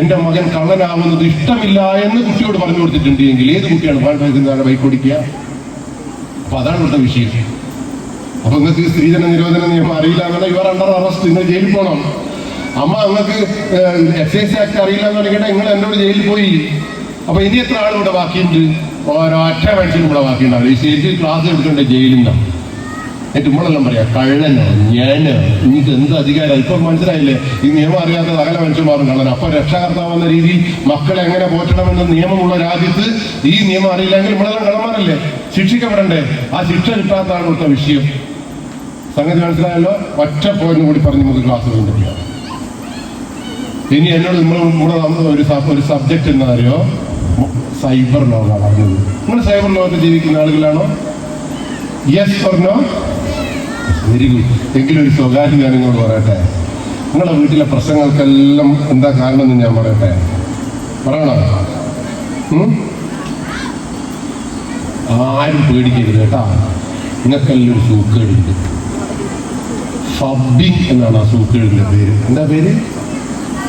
എന്റെ മകൻ കള്ളനാവുന്നത് ഇഷ്ടമില്ല എന്ന് കുട്ടിയോട് പറഞ്ഞു കൊടുത്തിട്ടുണ്ട് എങ്കിൽ ഏത് കുട്ടിയാണ് ബൈക്ക് ഓടിക്കുക? അപ്പൊ അതാണ് ഇവിടുത്തെ വിഷയം. അപ്പൊ നിങ്ങൾക്ക് സ്ത്രീധന നിരോധന നിയമം അറിയില്ല എന്നുള്ള ഇവർ അണ്ടർ അറസ്റ്റ്, നിങ്ങൾ ജയിലിൽ പോകണം. അമ്മ നിങ്ങൾക്ക് എക്സൈസ് ആക്ട് അറിയില്ല എന്ന് പറഞ്ഞിട്ട് നിങ്ങൾ എന്നോട് ജയിലിൽ പോയി. അപ്പൊ ഇനി എത്ര ആൾ ഇവിടെ ബാക്കിയുണ്ട്? ഒരൊറ്റ മനുഷ്യനും ഇവിടെ ബാക്കിയുണ്ടാവില്ല. ഈ ശരിക്കും ക്ലാസ് എടുക്കേണ്ട ജയിലിൽ നിന്നാണ്. എന്നിട്ട് നമ്മളെല്ലാം പറയാം കള്ളനോ ഞാനോ എനിക്ക് എന്ത് അധികാരം. ഇപ്പൊ മനസ്സിലായില്ലേ ഈ നിയമം അറിയാത്ത സകല മനുഷ്യന്മാരും കള്ളൻ. അപ്പൊ രക്ഷകർത്താവെന്ന രീതിയിൽ മക്കളെ എങ്ങനെ പോറ്റണമെന്ന് നിയമമുള്ള രാജ്യത്ത് ഈ നിയമം അറിയില്ലെങ്കിൽ നമ്മളെല്ലാം കള്ളന്മാരല്ലേ, ശിക്ഷിക്കപ്പെടണ്ടേ? ആ ശിക്ഷ കിട്ടാത്തതാണ് ഇവിടുത്തെ വിഷയം. സംഗതി മനസ്സിലായല്ലോ. ഒറ്റ പോയിന്റ് കൂടി പറഞ്ഞ് നമുക്ക് ക്ലാസ് കൊണ്ടുപോകാം. ഇനി എന്നോട് നമ്മൾ ഒരു സബ്ജക്ട് എന്താ അറിയോ? സൈബർ ലോകമാണ് പറഞ്ഞത്. നിങ്ങൾ സൈബർ ലോകത്ത് ജീവിക്കുന്ന ആളുകളാണോ? Yes or no? Very good. എങ്കിലും ഒരു സ്വകാര്യം ഞാൻ നിങ്ങളോട് പറയട്ടെ. നിങ്ങളുടെ വീട്ടിലെ പ്രശ്നങ്ങൾക്കെല്ലാം എന്താ കാരണം എന്ന് ഞാൻ പറയട്ടെ. പറയണോ? ആരും പേടിക്കരുത് കേട്ടാ. നിങ്ങൾക്കെല്ലാം ഒരു സൂക്കേടുണ്ട്. ഫബ്ബിങ് എന്നാണ് ആ സൂക്കേടിന്റെ പേര്. എന്താ പേര്?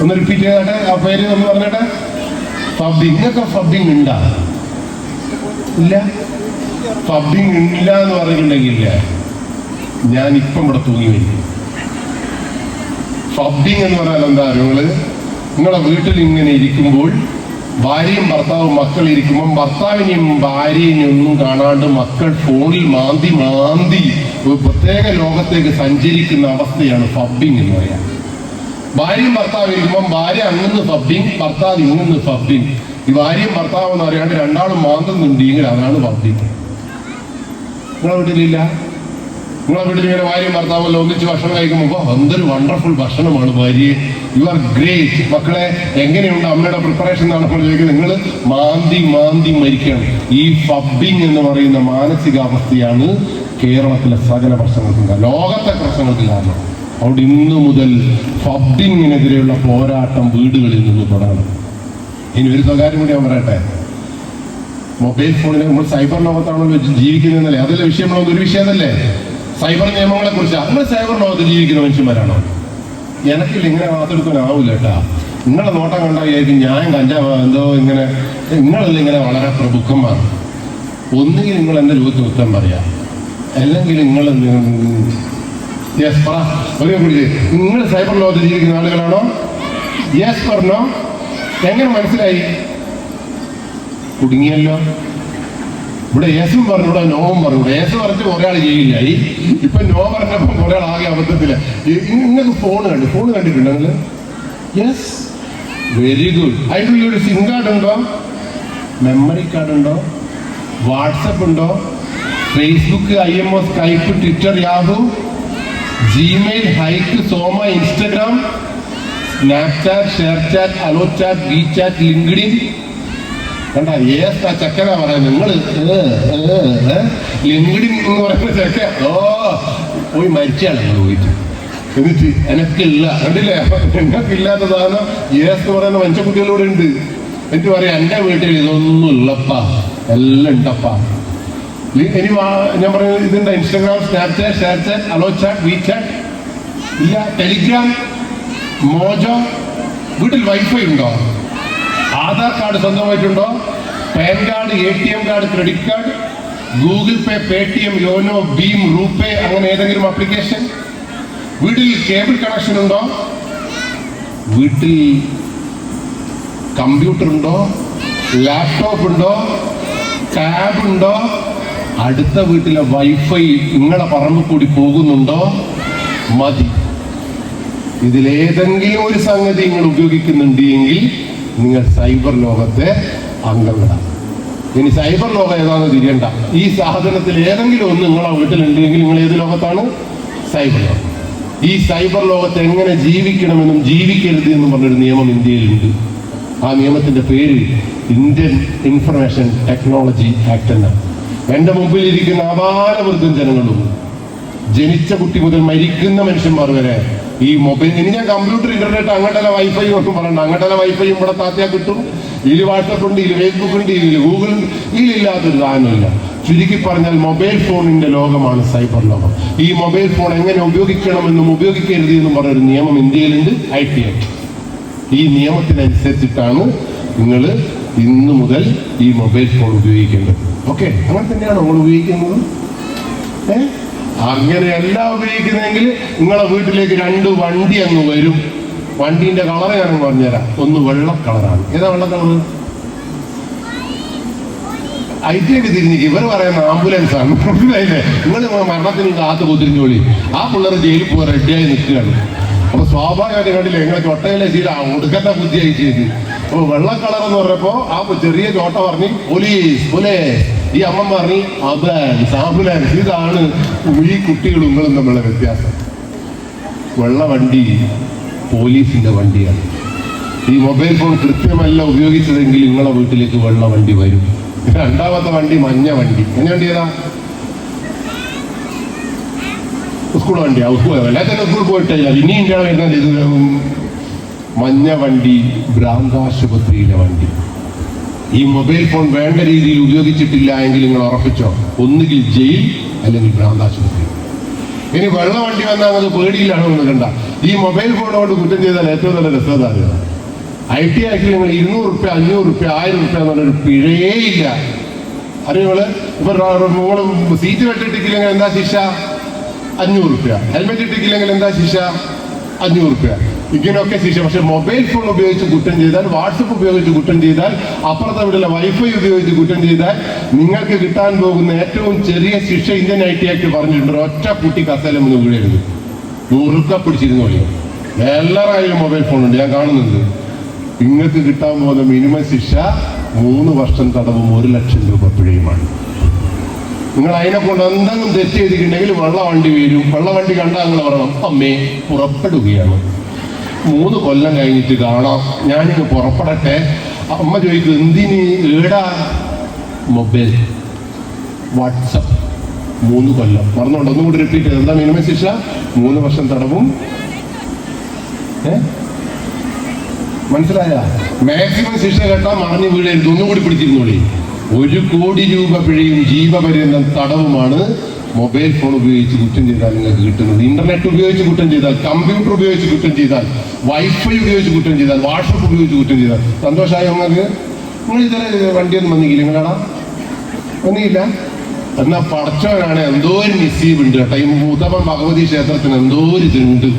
ഒന്ന് റിപ്പീറ്റ് ചെയ്തട്ടെ. ആ പേര് ഒന്ന് പറഞ്ഞട്ടെ. ഫബ്ബിങ്. നിങ്ങൾക്ക് ഫബ്ബിങ് ഉണ്ടാ? ഇല്ല. ഫബ്ബിങ് ഇല്ല എന്ന് പറഞ്ഞിട്ടുണ്ടെങ്കിലേ ഞാൻ ഇപ്പം ഇവിടെ തൂങ്ങി വരും. ഫബ്ബിങ് എന്ന് പറഞ്ഞാൽ എന്താ? നിങ്ങളെ വീട്ടിൽ ഇങ്ങനെ ഇരിക്കുമ്പോൾ ഭാര്യയും ഭർത്താവും മക്കൾ ഇരിക്കുമ്പോൾ ഭർത്താവിനെയും ഭാര്യയെയും ഒന്നും കാണാണ്ട് മക്കൾ ഫോണിൽ മാന്തി ഒരു പ്രത്യേക ലോകത്തേക്ക് സഞ്ചരിക്കുന്ന അവസ്ഥയാണ് ഫബ്ബിങ് എന്ന് പറയാം. ഭാര്യയും ഭർത്താവ് ഇരിക്കുമ്പോൾ ഭാര്യ അങ്ങന്ന് ഫബ്ബിങ്, ഭർത്താവ് ഇങ്ങന്ന് ഫബ്ബിങ്. ഈ ഭാര്യയും ഭർത്താവ് എന്ന് പറയാണ്ട് രണ്ടാളും മാന്തുന്നുണ്ടെങ്കിൽ അതാണ് ഫബ്ബിങ്. നിങ്ങളെ വീട്ടിലില്ല? നിങ്ങളെ വീട്ടിൽ ഇങ്ങനെ ഭാര്യയും ഭർത്താവെല്ലാം ഒന്നിച്ച് ഭക്ഷണം കഴിക്കുമ്പോൾ എന്തൊരു വണ്ടർഫുൾ ഭക്ഷണമാണ് ഭാര്യ, യു ആർ ഗ്രേറ്റ്. മക്കളെ എങ്ങനെയുണ്ട് അമ്മയുടെ പ്രിപ്പറേഷൻ എന്നാണ് നമ്മൾ ചോദിക്കുന്നത്. നിങ്ങൾ മാന്തി മരിക്കുകയാണ്. ഈ ഫബ്ബിങ് എന്ന് പറയുന്ന മാനസികാവസ്ഥയാണ് കേരളത്തിലെ സകല പ്രശ്നങ്ങൾക്കും, ലോകത്തെ പ്രശ്നങ്ങൾക്ക് കാരണം. അവിടെ ഇന്നു മുതൽ ഫബ്ബിങ്ങിനെതിരെയുള്ള പോരാട്ടം വീടുകളിൽ നിന്ന് തുടങ്ങണം. ഇനി ഒരു സ്വകാര്യം കൂടി ഞാൻ പറയട്ടെ. മൊബൈൽ ഫോണിനെ നമ്മൾ സൈബർ ലോകത്താണല്ലോ ജീവിക്കുന്നതല്ലേ, അതല്ലേ വിഷയം. ഒരു വിഷയമല്ലേ സൈബർ നിയമങ്ങളെ കുറിച്ച്. നമ്മൾ സൈബർ ലോകത്ത് ജീവിക്കുന്ന മനുഷ്യന്മാരാണോ? എനിക്കില്ല ഇങ്ങനെ വാർത്തെടുക്കാനാവില്ല കേട്ടാ. നിങ്ങളെ നോട്ടം കണ്ടായിരിക്കും ഞാൻ എന്തോ ഇങ്ങനെ. നിങ്ങളല്ല ഇങ്ങനെ വളരെ പ്രമുഖന്മാർ. ഒന്നുകിൽ നിങ്ങൾ എൻ്റെ ചോദ്യത്തിന് ഉത്തരം പറയാം, അല്ലെങ്കിൽ നിങ്ങൾ യെസ് പറ. നിങ്ങൾ സൈബർ ലോകത്ത് ജീവിക്കുന്ന ആളുകളാണോ? യെസ് പറഞ്ഞോ? എങ്ങനെ മനസ്സിലായി? കുടുങ്ങിയല്ലോ. ഇവിടെ യേസും പറഞ്ഞു, ഇവിടെ നോവും പറഞ്ഞു. യേസ് പറഞ്ഞിട്ട് കുറെ ആൾ ചെയ്യില്ലായി. ഇപ്പൊ നോ പറഞ്ഞപ്പോ കുറെ ആൾ ആകെ അബദ്ധത്തില്. നിങ്ങൾക്ക് ഫോൺ കണ്ടിട്ടുണ്ടോ നിങ്ങൾ? Yes, very good. അതിൻ്റെ ഒരു സിം കാർഡ് ഉണ്ടോ? മെമ്മറി കാർഡ് ഉണ്ടോ? വാട്സപ്പ് ഉണ്ടോ? Facebook, IMO, Skype, Twitter, Yahoo, Gmail, Hike, Soma, Instagram, Snapchat, ShareChat, Allo chat, WeChat, LinkedIn. കണ്ട യേസ് ആ ചക്കനാ പറയുന്നത്. നിങ്ങൾ ലിങ്ക്ഡിൻ എന്ന് പറയുന്ന ചക്ക പോയി മരിച്ചാണ് നിങ്ങൾ പോയിട്ട്. എന്നിട്ട് എനക്കില്ല കണ്ടില്ലേ? നിങ്ങൾക്കില്ലാത്ത സാധനം യേസ് എന്ന് പറയുന്ന മനുഷ്യക്കുട്ടികളിലൂടെ ഉണ്ട്. എന്നിട്ട് പറയാം എൻ്റെ വീട്ടിൽ ഇതൊന്നും ഇല്ലപ്പാ, എല്ലാം ഉണ്ടപ്പാ. ഇനി ഞാൻ പറയുന്നത് ഇതുണ്ട്. Instagram, Snapchat, ShareChat, Allo chat, WeChat ഇല്ല. Telegram, Mojo. വീട്ടിൽ വൈഫൈ ഉണ്ടോ? ആധാർ കാർഡ് സ്വന്തമായിട്ടുണ്ടോ? PAN card, ATM card, credit card, Google Pay, Paytm, YONO, ഭീം, റൂപേ, അങ്ങനെ ഏതെങ്കിലും ആപ്ലിക്കേഷൻ? വീട്ടിൽ കേബിൾ കണക്ഷൻ ഉണ്ടോ? വീട്ടിൽ കമ്പ്യൂട്ടർ ഉണ്ടോ? ലാപ്ടോപ്പ് ഉണ്ടോ? ടാബ് ഉണ്ടോ? അടുത്ത വീട്ടിലെ വൈഫൈ നിങ്ങളെ പറമ്പ് കൂടി പോകുന്നുണ്ടോ? മതി. ഇതിലേതെങ്കിലും ഒരു സംഗതി നിങ്ങൾ ഉപയോഗിക്കുന്നുണ്ട് എങ്കിൽ നിങ്ങൾ സൈബർ ലോകത്തെ അംഗങ്ങളാണ്. ഇനി സൈബർ ലോകം ഏതാണെന്ന് തിരിയണ്ട. ഈ സാധനത്തിൽ ഏതെങ്കിലും ഒന്ന് നിങ്ങളെ വീട്ടിലുണ്ടെങ്കിൽ നിങ്ങൾ ഏത് ലോകത്താണ്? സൈബർ ലോകം. ഈ സൈബർ ലോകത്ത് എങ്ങനെ ജീവിക്കണമെന്നും ജീവിക്കരുത് എന്നും പറഞ്ഞൊരു നിയമം ഇന്ത്യയിലുണ്ട്. ആ നിയമത്തിന്റെ പേര് ഇന്ത്യൻ ഇൻഫർമേഷൻ ടെക്നോളജി ആക്ട് എന്നാണ്. എൻ്റെ മുമ്പിൽ ഇരിക്കുന്ന അപാരവൃദ്ധം ജനങ്ങളും ജനിച്ച കുട്ടി മുതൽ മരിക്കുന്ന മനുഷ്യന്മാർ വരെ ഈ മൊബൈൽ. ഇനി ഞാൻ കമ്പ്യൂട്ടർ, ഇന്റർനെറ്റ്, അങ്ങോട്ടല്ല വൈഫൈ ഒന്നും പറയണ്ട. അങ്ങോട്ടല്ല വൈഫൈയും ഇവിടെ താത്തിയാൽ കിട്ടും. ഇതിൽ വാട്സപ്പ് ഉണ്ട്, ഇതിൽ ഫേസ്ബുക്ക് ഉണ്ട്, ഇതിൽ ഗൂഗിൾ ഉണ്ട്. ഇതിലില്ലാത്തൊരു സാധനമില്ല. ചുരുക്കി പറഞ്ഞാൽ മൊബൈൽ ഫോണിന്റെ ലോകമാണ് സൈബർ ലോകം. ഈ മൊബൈൽ ഫോൺ എങ്ങനെ ഉപയോഗിക്കണമെന്നും ഉപയോഗിക്കരുത് എന്നും പറഞ്ഞൊരു നിയമം ഇന്ത്യയിലുണ്ട്, IT ആക്ട്. ഈ നിയമത്തിനനുസരിച്ചിട്ടാണ് നിങ്ങൾ ഇന്ന് മുതൽ ഈ മൊബൈൽ ഫോൺ ഉപയോഗിക്കേണ്ടത്. ഓക്കെ, അങ്ങനെ തന്നെയാണോ നിങ്ങൾ ഉപയോഗിക്കുന്നത്? അങ്ങനെയല്ല ഉപയോഗിക്കുന്നതെങ്കിൽ നിങ്ങളെ വീട്ടിലേക്ക് 2 വണ്ടി അങ്ങ് വരും. വണ്ടീന്റെ കളർ ഞാനങ്ങ് പറഞ്ഞുതരാം. ഒന്ന് വെള്ള കളറാണ്. ഏതാ വെള്ള കളറ്? ഐറ്റിയൊക്കെ തിരിഞ്ഞിരിക്കും. ഇവർ പറയുന്ന ആംബുലൻസ് ആണ്. മനസ്സിലായില്ലേ? നിങ്ങൾ മരണത്തിന് കാത്ത് കുതിരിഞ്ഞോളി. ആ പിള്ളേർ ജയിലിൽ പോകാൻ റെഡിയായി നിൽക്കുകയാണ്. അപ്പൊ സ്വാഭാവികമായിട്ട് കണ്ടില്ലേ, നിങ്ങളെ ചൊട്ടയിലെ ശീല ഒടുക്കത്തെ ബുദ്ധിയായി ചെയ്ത്. അപ്പൊ വെള്ള കളർ എന്ന് പറഞ്ഞപ്പോ ആ ചെറിയ ചോട്ട പറഞ്ഞ് പോലീസ് പോലീസ്, ഈ അമ്മ പറഞ്ഞ് ആംബുലൻസ്. ഇതാണ് ഈ കുട്ടികളും നിങ്ങളും തമ്മിലുള്ള വ്യത്യാസം. വെള്ള വണ്ടി പോലീസിന്റെ വണ്ടിയാണ്. ഈ മൊബൈൽ ഫോൺ കൃത്യമല്ല ഉപയോഗിച്ചതെങ്കിൽ നിങ്ങളെ വീട്ടിലേക്ക് വെള്ള വണ്ടി വരും. രണ്ടാമത്തെ വണ്ടി മഞ്ഞ വണ്ടി. എങ്ങനെ വണ്ടി ഏതാ? സ്കൂൾ വണ്ടിയാ. എല്ലാത്ത സ്കൂൾ പോയിട്ടില്ല. ഇനി ഇന്ത്യ വരുന്നത് ഇത് മഞ്ഞ വണ്ടി, ഭ്രാന്താശുപത്രിയിലെ വണ്ടി. ഈ മൊബൈൽ ഫോൺ വേണ്ട രീതിയിൽ ഉപയോഗിച്ചിട്ടില്ല എങ്കിൽ നിങ്ങൾ ഉറപ്പിച്ചോ, ഒന്നുകിൽ ജയിൽ അല്ലെങ്കിൽ ഭ്രാന്താശുപത്രി. ഇനി വെള്ള വണ്ടി വന്നാൽ നമുക്ക് പേടിയില്ലാണോ എന്ന് കണ്ട. ഈ മൊബൈൽ ഫോൺ കൊണ്ട് കുറ്റം ചെയ്താൽ ഏറ്റവും നല്ല രസമാണ്. IT ആക്ടിൽ നിങ്ങൾ 200 രൂപ 500 രൂപ 1000 രൂപ എന്നുള്ളൊരു പിഴയേ ഇല്ല. അറിയുമ്പോൾ ഇപ്പൊ സീറ്റ് വെട്ടിട്ടില്ലെങ്കിൽ എന്താ ശിക്ഷ? 500 രൂപ. ഹെൽമെറ്റ് ഇട്ടിട്ടില്ലെങ്കിൽ എന്താ ശിക്ഷ? 500 രൂപ. ഇങ്ങനെയൊക്കെ ശിക്ഷ. പക്ഷെ മൊബൈൽ ഫോൺ ഉപയോഗിച്ച് കുറ്റം ചെയ്താൽ, വാട്സപ്പ് ഉപയോഗിച്ച് കുറ്റം ചെയ്താൽ, അപ്പുറത്തെ വീട്ടിലെ വൈഫൈ ഉപയോഗിച്ച് കുറ്റം ചെയ്താൽ നിങ്ങൾക്ക് കിട്ടാൻ പോകുന്ന ഏറ്റവും ചെറിയ ശിക്ഷ ഇന്ത്യൻ IT ആക്ട് പറഞ്ഞിട്ടുണ്ട്. ഒറ്റ കുട്ടി കസേല മുന്നിൽ വീഴരുത്. 100 രൂപ പിടിച്ചിരുന്നോളി. എല്ലാവരും മൊബൈൽ ഫോണുണ്ട്, ഞാൻ കാണുന്നുണ്ട്. നിങ്ങൾക്ക് കിട്ടാൻ പോകുന്ന മിനിമം ശിക്ഷ 3 വർഷം തടവും 1 ലക്ഷം രൂപ പിഴയുമാണ്. നിങ്ങൾ അതിനെ കൊണ്ട് എന്തെങ്കിലും തെറ്റ് ചെയ്തിട്ടുണ്ടെങ്കിൽ വെള്ള വണ്ടി വരും. വെള്ള വണ്ടി കണ്ടാൽ നിങ്ങൾ പറയണം, അമ്മേ പുറപ്പെടുകയാണ്, 3 കൊല്ലം കഴിഞ്ഞിട്ട് കാണാം, ഞാനിങ്ങ് പുറപ്പെടട്ടെ. അമ്മ ചോദിക്കും, എന്തിന്? ഏടാ? Mobile, WhatsApp. 3 കൊല്ലം. മറന്നുകൊണ്ട് ഒന്നും കൂടി റിപ്പീറ്റ് ചെയ്ത്. എന്താ മിനിമം ശിക്ഷ? 3 വർഷം തടവും. മനസ്സിലായ? മാക്സിമം ശിക്ഷ കേട്ടാൽ മറിഞ്ഞു വീഴരുത്. ഒന്നും കൂടി പിടിച്ചിരുന്നോളി. 1 കോടി രൂപ പിഴയും ജീവപര്യന്തം തടവുമാണ് മൊബൈൽ ഫോൺ ഉപയോഗിച്ച് കുറ്റം ചെയ്താൽ നിങ്ങൾക്ക് കിട്ടുന്നത്. ഇന്റർനെറ്റ് ഉപയോഗിച്ച് കുറ്റം ചെയ്താൽ, കമ്പ്യൂട്ടർ ഉപയോഗിച്ച് കുറ്റം ചെയ്താൽ, വൈഫൈ ഉപയോഗിച്ച് കുറ്റം ചെയ്താൽ, വാട്സപ്പ് ഉപയോഗിച്ച് കുറ്റം ചെയ്താൽ. സന്തോഷമായി നിങ്ങൾക്ക്? നിങ്ങൾ ഇതുവരെ വണ്ടിയൊന്നും വന്നില്ല? നിങ്ങളാടാ വന്നില്ല? എന്നാൽ പടച്ചവനാണ് എന്തോ ഒരു നിസീബ് ഉണ്ട് കേട്ടോ. ഈ മൂത്തപ്പൻ ഭഗവതി ക്ഷേത്രത്തിന് എന്തോ ഒരു ഇതുണ്ട്.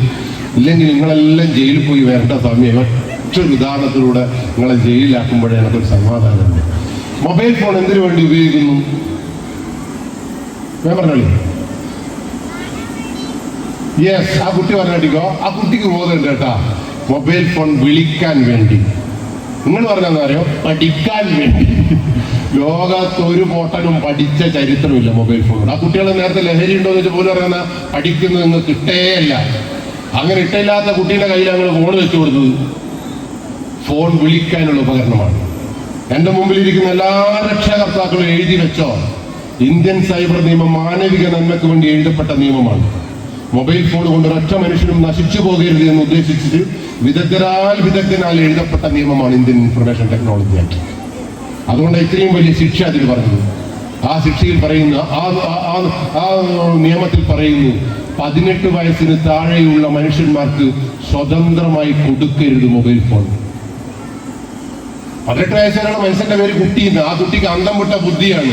ഇല്ലെങ്കിൽ നിങ്ങളെല്ലാം ജയിലിൽ പോയി വരേണ്ട സമയം. ഒറ്റൊരു ഉദാഹരണത്തിലൂടെ നിങ്ങളെ ജയിലിലാക്കുമ്പോഴേ എനിക്കൊരു സമാധാനമുണ്ട്. മൊബൈൽ ഫോൺ എന്തിനു വേണ്ടി ഉപയോഗിക്കുന്നു? ഞാൻ പറഞ്ഞോളി. യെസ്, ആ കുട്ടി പറഞ്ഞിട്ടോ. ആ കുട്ടിക്ക് ബോധമുണ്ട് കേട്ടാ. മൊബൈൽ ഫോൺ വിളിക്കാൻ വേണ്ടി. നിങ്ങൾ പറഞ്ഞറിയോ? പഠിക്കാൻ വേണ്ടി. ലോകത്ത് ഒരു പോട്ടനും പഠിച്ച ചരിത്രമില്ല മൊബൈൽ ഫോൺ. ആ കുട്ടികളെ നേരത്തെ ലഹരി ഉണ്ടോ എന്ന് വെച്ചാൽ പോലും പറയുന്ന പഠിക്കുന്നത് നിങ്ങൾക്ക് ഇട്ടേയല്ല. അങ്ങനെ ഇട്ടില്ലാത്ത കുട്ടീൻ്റെ കയ്യിൽ ഞങ്ങൾ ഫോൺ വെച്ചു കൊടുത്തത്. ഫോൺ വിളിക്കാനുള്ള ഉപകരണമാണ്. എന്റെ മുമ്പിലിരിക്കുന്ന എല്ലാ രക്ഷകർത്താക്കളും എഴുതി വെച്ചോ, ഇന്ത്യൻ സൈബർ നിയമം മാനവിക നന്മയ്ക്ക് വേണ്ടി എഴുതപ്പെട്ട നിയമമാണ്. മൊബൈൽ ഫോൺ കൊണ്ട് ഒരൊറ്റ മനുഷ്യനും നശിച്ചു പോകരുത് എന്ന് ഉദ്ദേശിച്ചിട്ട് വിദഗ്ധനാൽ എഴുതപ്പെട്ട നിയമമാണ് ഇന്ത്യൻ ഇൻഫർമേഷൻ ടെക്നോളജി ആക്ട്. അതുകൊണ്ട് ഇത്രയും വലിയ ശിക്ഷ അതിൽ പറഞ്ഞത്. ആ ശിക്ഷയിൽ പറയുന്ന ആ നിയമത്തിൽ പറയുന്നു, 18 വയസ്സിന് താഴെയുള്ള മനുഷ്യന്മാർക്ക് സ്വതന്ത്രമായി കൊടുക്കരുത് മൊബൈൽ ഫോൺ. 18 വയസ്സിലുള്ള മനുഷ്യന്റെ പേര് കുട്ടിയുണ്ട്. ആ കുട്ടിക്ക് അന്തം വിട്ട ബുദ്ധിയാണ്.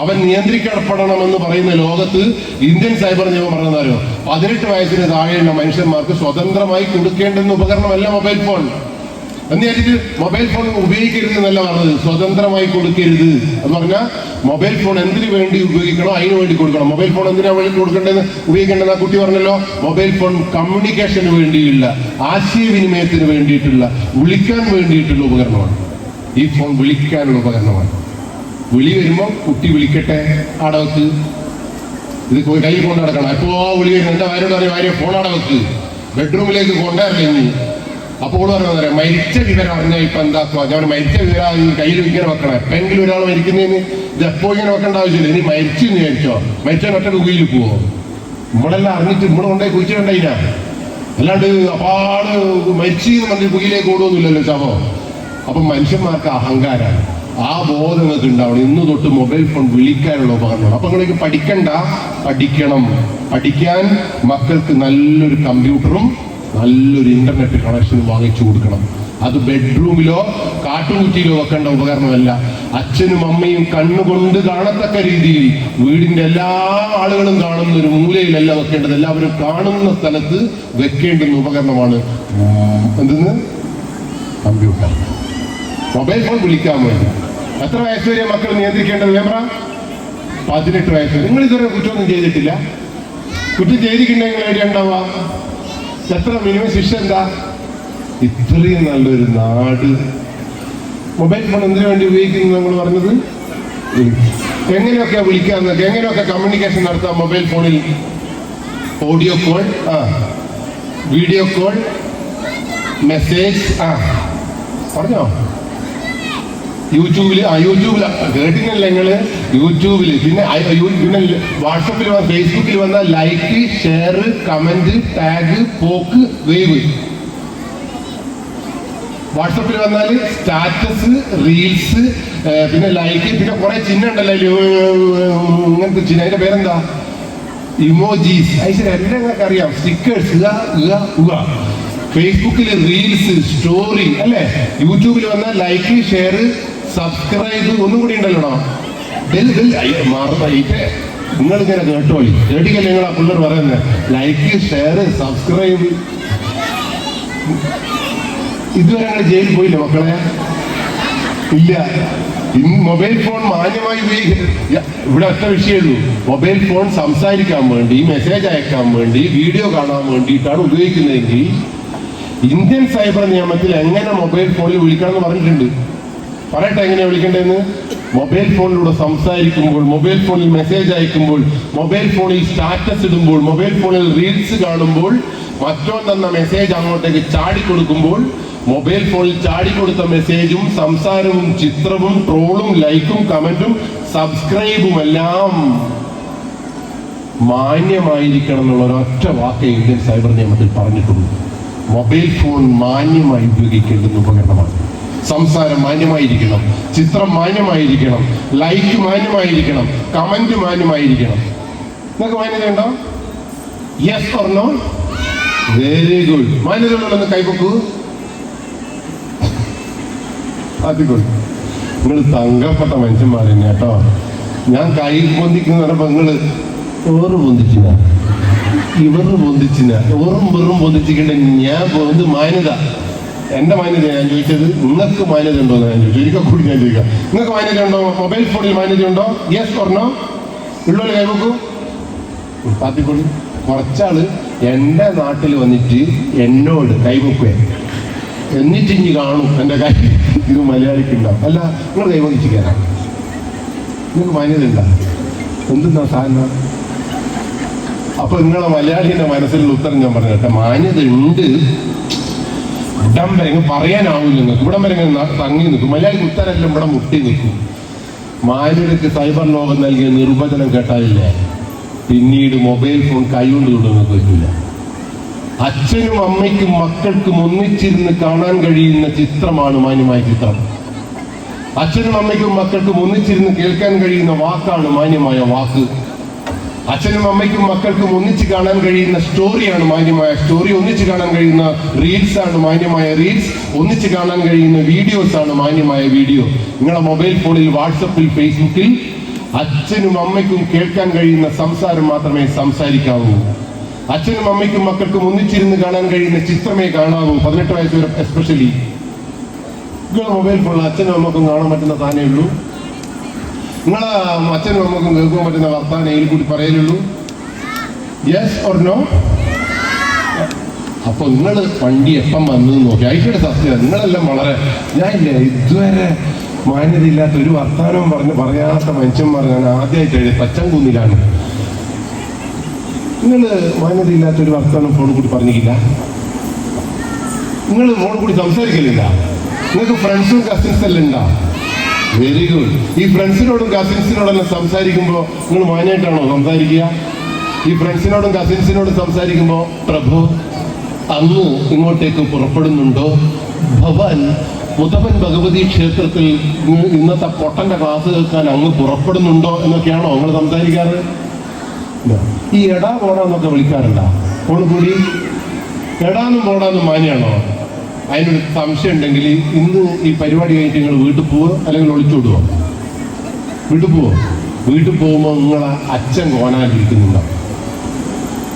അവൻ നിയന്ത്രിക്കപ്പെടണമെന്ന് പറയുന്ന ലോകത്ത് ഇന്ത്യൻ സൈബർ നിയമം പറഞ്ഞാലോ, 18 വയസ്സിന് താഴെയുള്ള മനുഷ്യന്മാർക്ക് സ്വതന്ത്രമായി കൊടുക്കേണ്ടുന്ന ഉപകരണമല്ല മൊബൈൽ ഫോൺ. എന്ന് വെച്ചിട്ട് മൊബൈൽ ഫോൺ ഉപയോഗിക്കരുത് എന്നല്ല പറഞ്ഞത്, സ്വതന്ത്രമായി കൊടുക്കരുത്. അത് പറഞ്ഞാൽ മൊബൈൽ ഫോൺ എന്തിനു വേണ്ടി ഉപയോഗിക്കണോ അതിനു വേണ്ടി കൊടുക്കണം. മൊബൈൽ ഫോൺ എന്തിനാ വേണ്ടി കൊടുക്കേണ്ടതെന്ന് ഉപയോഗിക്കേണ്ടത് ആ കുട്ടി പറഞ്ഞല്ലോ. മൊബൈൽ ഫോൺ കമ്മ്യൂണിക്കേഷന് വേണ്ടിയുള്ള, ആശയവിനിമയത്തിന് വേണ്ടിയിട്ടുള്ള, വിളിക്കാൻ വേണ്ടിയിട്ടുള്ള ഉപകരണമാണ്. ഈ ഫോൺ വിളിക്കാനുള്ള ഉപകരണമാണ്. വിളി വരുമ്പോൾ കുട്ടി വിളിക്കട്ടെ, അടവക്ക്. ഇത് കയ്യിൽ കൊണ്ട് നടക്കണം. എപ്പോ വിളി വരുന്നത്? എന്റെ ഭാര്യയോട് പറയും, ഭാര്യ ഫോൺ അടവക്ക്, ബെഡ്റൂമിലേക്ക് കൊണ്ടുവരില്ല. അപ്പോൾ പറഞ്ഞാൽ മരിച്ച വിവരം അറിഞ്ഞാൽ ഇപ്പൊ എന്താക്കുക? ഞാൻ മരിച്ച വിവരം കയ്യിൽ ഇങ്ങനെ വെക്കണം. എപ്പെങ്കിലും ഒരാൾ മരിക്കുന്നതിന് ഇത് എപ്പോ ഇങ്ങനെ വെക്കേണ്ട ആവശ്യമില്ല. ഇനി മരിച്ചു എന്ന് വിചാരിച്ചോ, മരിച്ച മറ്റൊരു കുഴിയിൽ പോവോ? നമ്മളെല്ലാം അറിഞ്ഞിട്ട് നമ്മൾ കൊണ്ടുപോയി കുഴിച്ചിട്ടുണ്ടായില്ല. അല്ലാണ്ട് അപ്പാട് മരിച്ചു എന്ന് പറഞ്ഞ് കുഴിയിലേക്ക് ഓടുമൊന്നുമില്ലല്ലോ ശവം. അപ്പം മനുഷ്യന്മാർക്ക് അഹങ്കാരമാണ്. ആ ബോധം നിങ്ങൾക്ക് ഉണ്ടാവണം. ഇന്ന് തൊട്ട് മൊബൈൽ ഫോൺ വിളിക്കാനുള്ള ഉപകരണമാണ്. അപ്പൊ നിങ്ങൾക്ക് പഠിക്കണ്ട, പഠിക്കണം. പഠിക്കാൻ മക്കൾക്ക് നല്ലൊരു കമ്പ്യൂട്ടറും നല്ലൊരു ഇന്റർനെറ്റ് കണക്ഷനും വാങ്ങിച്ചു കൊടുക്കണം. അത് ബെഡ്റൂമിലോ കാട്ടുകുറ്റിയിലോ വെക്കേണ്ട ഉപകരണമല്ല. അച്ഛനും അമ്മയും കണ്ണുകൊണ്ട് കാണത്തക്ക രീതിയിൽ വീടിന്റെ എല്ലാ ആളുകളും കാണുന്ന ഒരു മൂലയിലല്ല വെക്കേണ്ടത്, എല്ലാവരും കാണുന്ന സ്ഥലത്ത് വെക്കേണ്ടുന്ന ഉപകരണമാണ് എന്തെന്ന് കമ്പ്യൂട്ടർ. മൊബൈൽ ഫോൺ വിളിക്കാൻ വേണ്ടി എത്ര വയസ്സ് വരെ മക്കൾ നിയന്ത്രിക്കേണ്ടത്? ക്യാമറ 18 വയസ്സ്. നിങ്ങൾ ഇതുവരെ കുറ്റമൊന്നും ചെയ്തിട്ടില്ല. കുറ്റം ചെയ്തിട്ടുണ്ടെങ്കിൽ എവിടെ ഉണ്ടാവുക? എത്ര മിനിമം ശിക്ഷ എന്താ? ഇത്രയും നല്ലൊരു നാട് മൊബൈൽ ഫോൺ എന്തിനു വേണ്ടി ഉപയോഗിക്കുന്നു നമ്മൾ പറഞ്ഞത്? എങ്ങനെയൊക്കെ വിളിക്കാന്നൊക്കെ, എങ്ങനെയൊക്കെ കമ്മ്യൂണിക്കേഷൻ നടത്താം മൊബൈൽ ഫോണിൽ? Audio call, video call, message, പറഞ്ഞോ? യൂട്യൂബില് കേട്ടിട്ടില്ല നിങ്ങള്? യൂട്യൂബില് പിന്നെ വാട്സപ്പിൽ ഫേസ്ബുക്കിൽ വന്ന ലൈക്ക്, ഷെയർ, കമന്റ്, ടാഗ്, പോക്ക്, വേവ്. വാട്സപ്പിൽ വന്നാല് സ്റ്റാറ്റസ്, റീൽസ്, പിന്നെ ലൈക്ക്, പിന്നെ കുറെ ചിഹ്നം ഉണ്ടല്ലോ ഇങ്ങനത്തെ ചിഹ്നം. അതിന്റെ പേരെന്താ? ഇമോജീസ്. എല്ലാം നിങ്ങൾക്ക് അറിയാം. സ്റ്റിക്കേഴ്സ്. ഫേസ്ബുക്കിൽ റീൽസ്, സ്റ്റോറി അല്ലേ? യൂട്യൂബിൽ വന്നാൽ ലൈക്ക്, ഷെയർ, സബ്സ്ക്രൈബ്, ഒന്നും കൂടി ഉണ്ടല്ലോ. മറന്നിട്ട് നിങ്ങളിങ്ങനെ കേട്ടോളി. കേട്ടിക്കല്ലേ നിങ്ങൾ ആ പിള്ളേർ പറയുന്നത്? Like, share, subscribe. ഇതുവരെ ഞങ്ങൾ ജയിലിൽ പോയില്ല മക്കളെ? ഇല്ല. മൊബൈൽ ഫോൺ മാന്യമായി ഉപയോഗിക്കുക. ഇവിടെ ഒറ്റ വിഷയമുള്ളൂ. മൊബൈൽ ഫോൺ സംസാരിക്കാൻ വേണ്ടി, മെസ്സേജ് അയക്കാൻ വേണ്ടി, വീഡിയോ കാണാൻ വേണ്ടിയിട്ടാണ് ഉപയോഗിക്കുന്നതെങ്കിൽ ഇന്ത്യൻ സൈബർ നിയമത്തിൽ എങ്ങനെ മൊബൈൽ ഫോണിൽ വിളിക്കണം എന്ന് പറഞ്ഞിട്ടുണ്ട്. പറയട്ടെ എങ്ങനെയാ വിളിക്കേണ്ടതെന്ന്? മൊബൈൽ ഫോണിലൂടെ സംസാരിക്കുമ്പോൾ, മൊബൈൽ ഫോണിൽ മെസ്സേജ് അയക്കുമ്പോൾ, മൊബൈൽ ഫോണിൽ സ്റ്റാറ്റസ് ഇടുമ്പോൾ, മൊബൈൽ ഫോണിൽ റീൽസ് കാണുമ്പോൾ, മറ്റോൻ തന്ന മെസ്സേജ് അങ്ങോട്ടേക്ക് ചാടിക്കൊടുക്കുമ്പോൾ, മൊബൈൽ ഫോണിൽ ചാടിക്കൊടുത്ത മെസ്സേജും സംസാരവും ചിത്രവും ട്രോളും ലൈക്കും കമന്റും സബ്സ്ക്രൈബും എല്ലാം മാന്യമായിരിക്കണം എന്നുള്ള ഒരൊറ്റ വാക്ക് ഇന്ത്യൻ സൈബർ നിയമത്തിൽ പറഞ്ഞിട്ടുള്ളൂ. മൊബൈൽ ഫോൺ മാന്യമായി ഉപയോഗിക്കേണ്ടുന്ന ഉപകരണമാണ്. സംസാരം മാന്യമായിരിക്കണം, ചിത്രം മാന്യമായിരിക്കണം, ലൈക്ക് മാന്യമായിരിക്കണം, കമന്റ് മാന്യമായിരിക്കണം. നിങ്ങൾക്ക് മാന്യതയുണ്ടോ? Yes or no? Very good. മാന്യതയുള്ളതെന്ന് കൈവക്കൂ. അതുകൊണ്ട് നിങ്ങൾ തങ്കപ്പെട്ട മനുഷ്യന്മാർ തന്നെ കേട്ടോ. ഞാൻ കൈ പൊന്തിക്കുന്ന പറഞ്ഞപ്പോ നിങ്ങള് ഓറ് പൊന്തിച്ചിന, ഇവറ് പൊന്തിച്ചിന, ഓറും വെറും പൊന്തിച്ചിട്ടുണ്ട്. ഞാൻ പൊന്ത് മാന്യത, എന്റെ മാന്യത ഞാൻ ചോദിച്ചത്. നിങ്ങൾക്ക് മാന്യത ഉണ്ടോ എന്ന് ഞാൻ ചോദിച്ചു. ഒരിക്കൽ കൂടി ഞാൻ ചോദിക്കാം. നിങ്ങൾക്ക് മാന്യത ഉണ്ടോ? മൊബൈൽ ഫോണിൽ മാന്യത ഉണ്ടോ? യെസ് പറഞ്ഞോ? ഉള്ളൊരു കൈവക്കൂ. പാത്തിക്കൊള്ളു. കുറച്ചാള് എന്റെ നാട്ടിൽ വന്നിട്ട് എന്നോട് കൈവക്കുവേ, എന്നിട്ട് ഇനി കാണും എന്റെ കൈ. ഇത് മലയാളിക്കുണ്ടാവും. അല്ല, നിങ്ങൾ കൈവന്നിച്ചിരിക്കാനാ? നിങ്ങൾക്ക് മാന്യത ഉണ്ടാ? എന്തെന്നാ സാധനം? അപ്പൊ നിങ്ങളെ മലയാളിന്റെ മനസ്സിലുള്ള ഉത്തരം ഞാൻ പറഞ്ഞു കേട്ടെ. മാന്യത ഉണ്ട്. ഇവിടം വരെ പറയാനാവില്ല നിങ്ങൾക്ക്. ഇവിടം വരെ തങ്ങി നിൽക്കും. മലയാളിക്ക് ഉത്തരമെല്ലാം ഇവിടെ മുട്ടി നിൽക്കും. മാന്യതയ്ക്ക് സൈബർ ലോകം നൽകിയ നിർവചനം കേട്ടാലില്ലേ, പിന്നീട് മൊബൈൽ ഫോൺ കൈകൊണ്ട് തൊടുന്നത് പറ്റില്ല. അച്ഛനും അമ്മയ്ക്കും മക്കൾക്കും ഒന്നിച്ചിരുന്ന് കാണാൻ കഴിയുന്ന ചിത്രമാണ് മാന്യമായ ചിത്രം. അച്ഛനും അമ്മയ്ക്കും മക്കൾക്കും ഒന്നിച്ചിരുന്ന് കേൾക്കാൻ കഴിയുന്ന വാക്കാണ് മാന്യമായ വാക്ക്. അച്ഛനും അമ്മയ്ക്കും മക്കൾക്കും ഒന്നിച്ച് കാണാൻ കഴിയുന്ന സ്റ്റോറിയാണ് മാന്യമായ സ്റ്റോറി. ഒന്നിച്ച് കാണാൻ കഴിയുന്ന റീൽസ് ആണ് മാന്യമായ റീൽസ്. ഒന്നിച്ച് കാണാൻ കഴിയുന്ന വീഡിയോസ് ആണ് മാന്യമായ വീഡിയോ. നിങ്ങളുടെ മൊബൈൽ ഫോണിൽ, വാട്സപ്പിൽ, ഫേസ്ബുക്കിൽ അച്ഛനും അമ്മയ്ക്കും കേൾക്കാൻ കഴിയുന്ന സംസാരം മാത്രമേ സംസാരിക്കാവൂ. അച്ഛനും അമ്മയ്ക്കും മക്കൾക്കും ഒന്നിച്ചിരുന്ന് കാണാൻ കഴിയുന്ന ചിത്രമേ കാണാവൂ. 18 വയസ്സ് വരെ എസ്പെഷ്യലി. നിങ്ങളുടെ മൊബൈൽ ഫോണിൽ അച്ഛനും അമ്മക്കും കാണാൻ പറ്റുന്ന താനേ ഉള്ളൂ. നിങ്ങളെ അച്ഛനും അമ്മക്കും കേൾക്കാൻ പറ്റുന്ന വർത്താനയിൽ കൂടി പറയലുള്ളൂ. Yes or no? അപ്പൊ നിങ്ങൾ വണ്ടി എപ്പം വന്നു നോക്കി. അതിന്റെ സത്യം നിങ്ങളെല്ലാം വളരെ, ഞാനില്ലേ ഇതുവരെ മാന്യതയില്ലാത്ത ഒരു വർത്താനവും പറയാത്ത മനുഷ്യന്മാർ ഞാൻ ആദ്യമായിട്ട് എഴുതി പച്ചൻകുന്നിലാണ്. നിങ്ങൾ മാന്യതയില്ലാത്ത ഒരു വർത്താനം ഫോണിൽ കൂടി പറഞ്ഞിട്ടില്ല. നിങ്ങൾ ഫോണിൽ കൂടി സംസാരിക്കലില്ല. നിങ്ങൾക്ക് ഫ്രണ്ട്സും കസിൻസ് എല്ലാം ഉണ്ടാ. Very good. ഈ ഫ്രണ്ട്സിനോടും കസിൻസിനോടെല്ലാം സംസാരിക്കുമ്പോൾ നിങ്ങൾ മാന്യമായിട്ടാണോ സംസാരിക്കുക? ഈ ഫ്രണ്ട്സിനോടും കസിൻസിനോടും സംസാരിക്കുമ്പോൾ പ്രഭു അങ്ങ് ഇങ്ങോട്ടേക്ക് പുറപ്പെടുന്നുണ്ടോ? ഭവാൻ മുതവൻ ഭഗവതി ക്ഷേത്രത്തിൽ ഇന്നത്തെ പൊട്ടന്റെ ക്ലാസ് കേൾക്കാൻ അങ്ങ് പുറപ്പെടുന്നുണ്ടോ എന്നൊക്കെയാണോ നിങ്ങൾ സംസാരിക്കാറ്? ഈ എടാ പോടാന്നൊക്കെ വിളിക്കാറുണ്ടോ ഫോണിൽ കൂടി? എടാന്നും പോടാന്നും മാന്യാണോ? അതിനൊരു സംശയം ഉണ്ടെങ്കിൽ ഇന്ന് ഈ പരിപാടി കഴിഞ്ഞിട്ട് നിങ്ങൾ വീട്ടിൽ പോവോ അല്ലെങ്കിൽ ഒളിച്ചോടുവോ? വീട്ടിൽ പോവോ? വീട്ടിൽ പോകുമ്പോൾ നിങ്ങളെ അച്ഛൻ കോനാലിരിക്കുന്നുണ്ടാവും.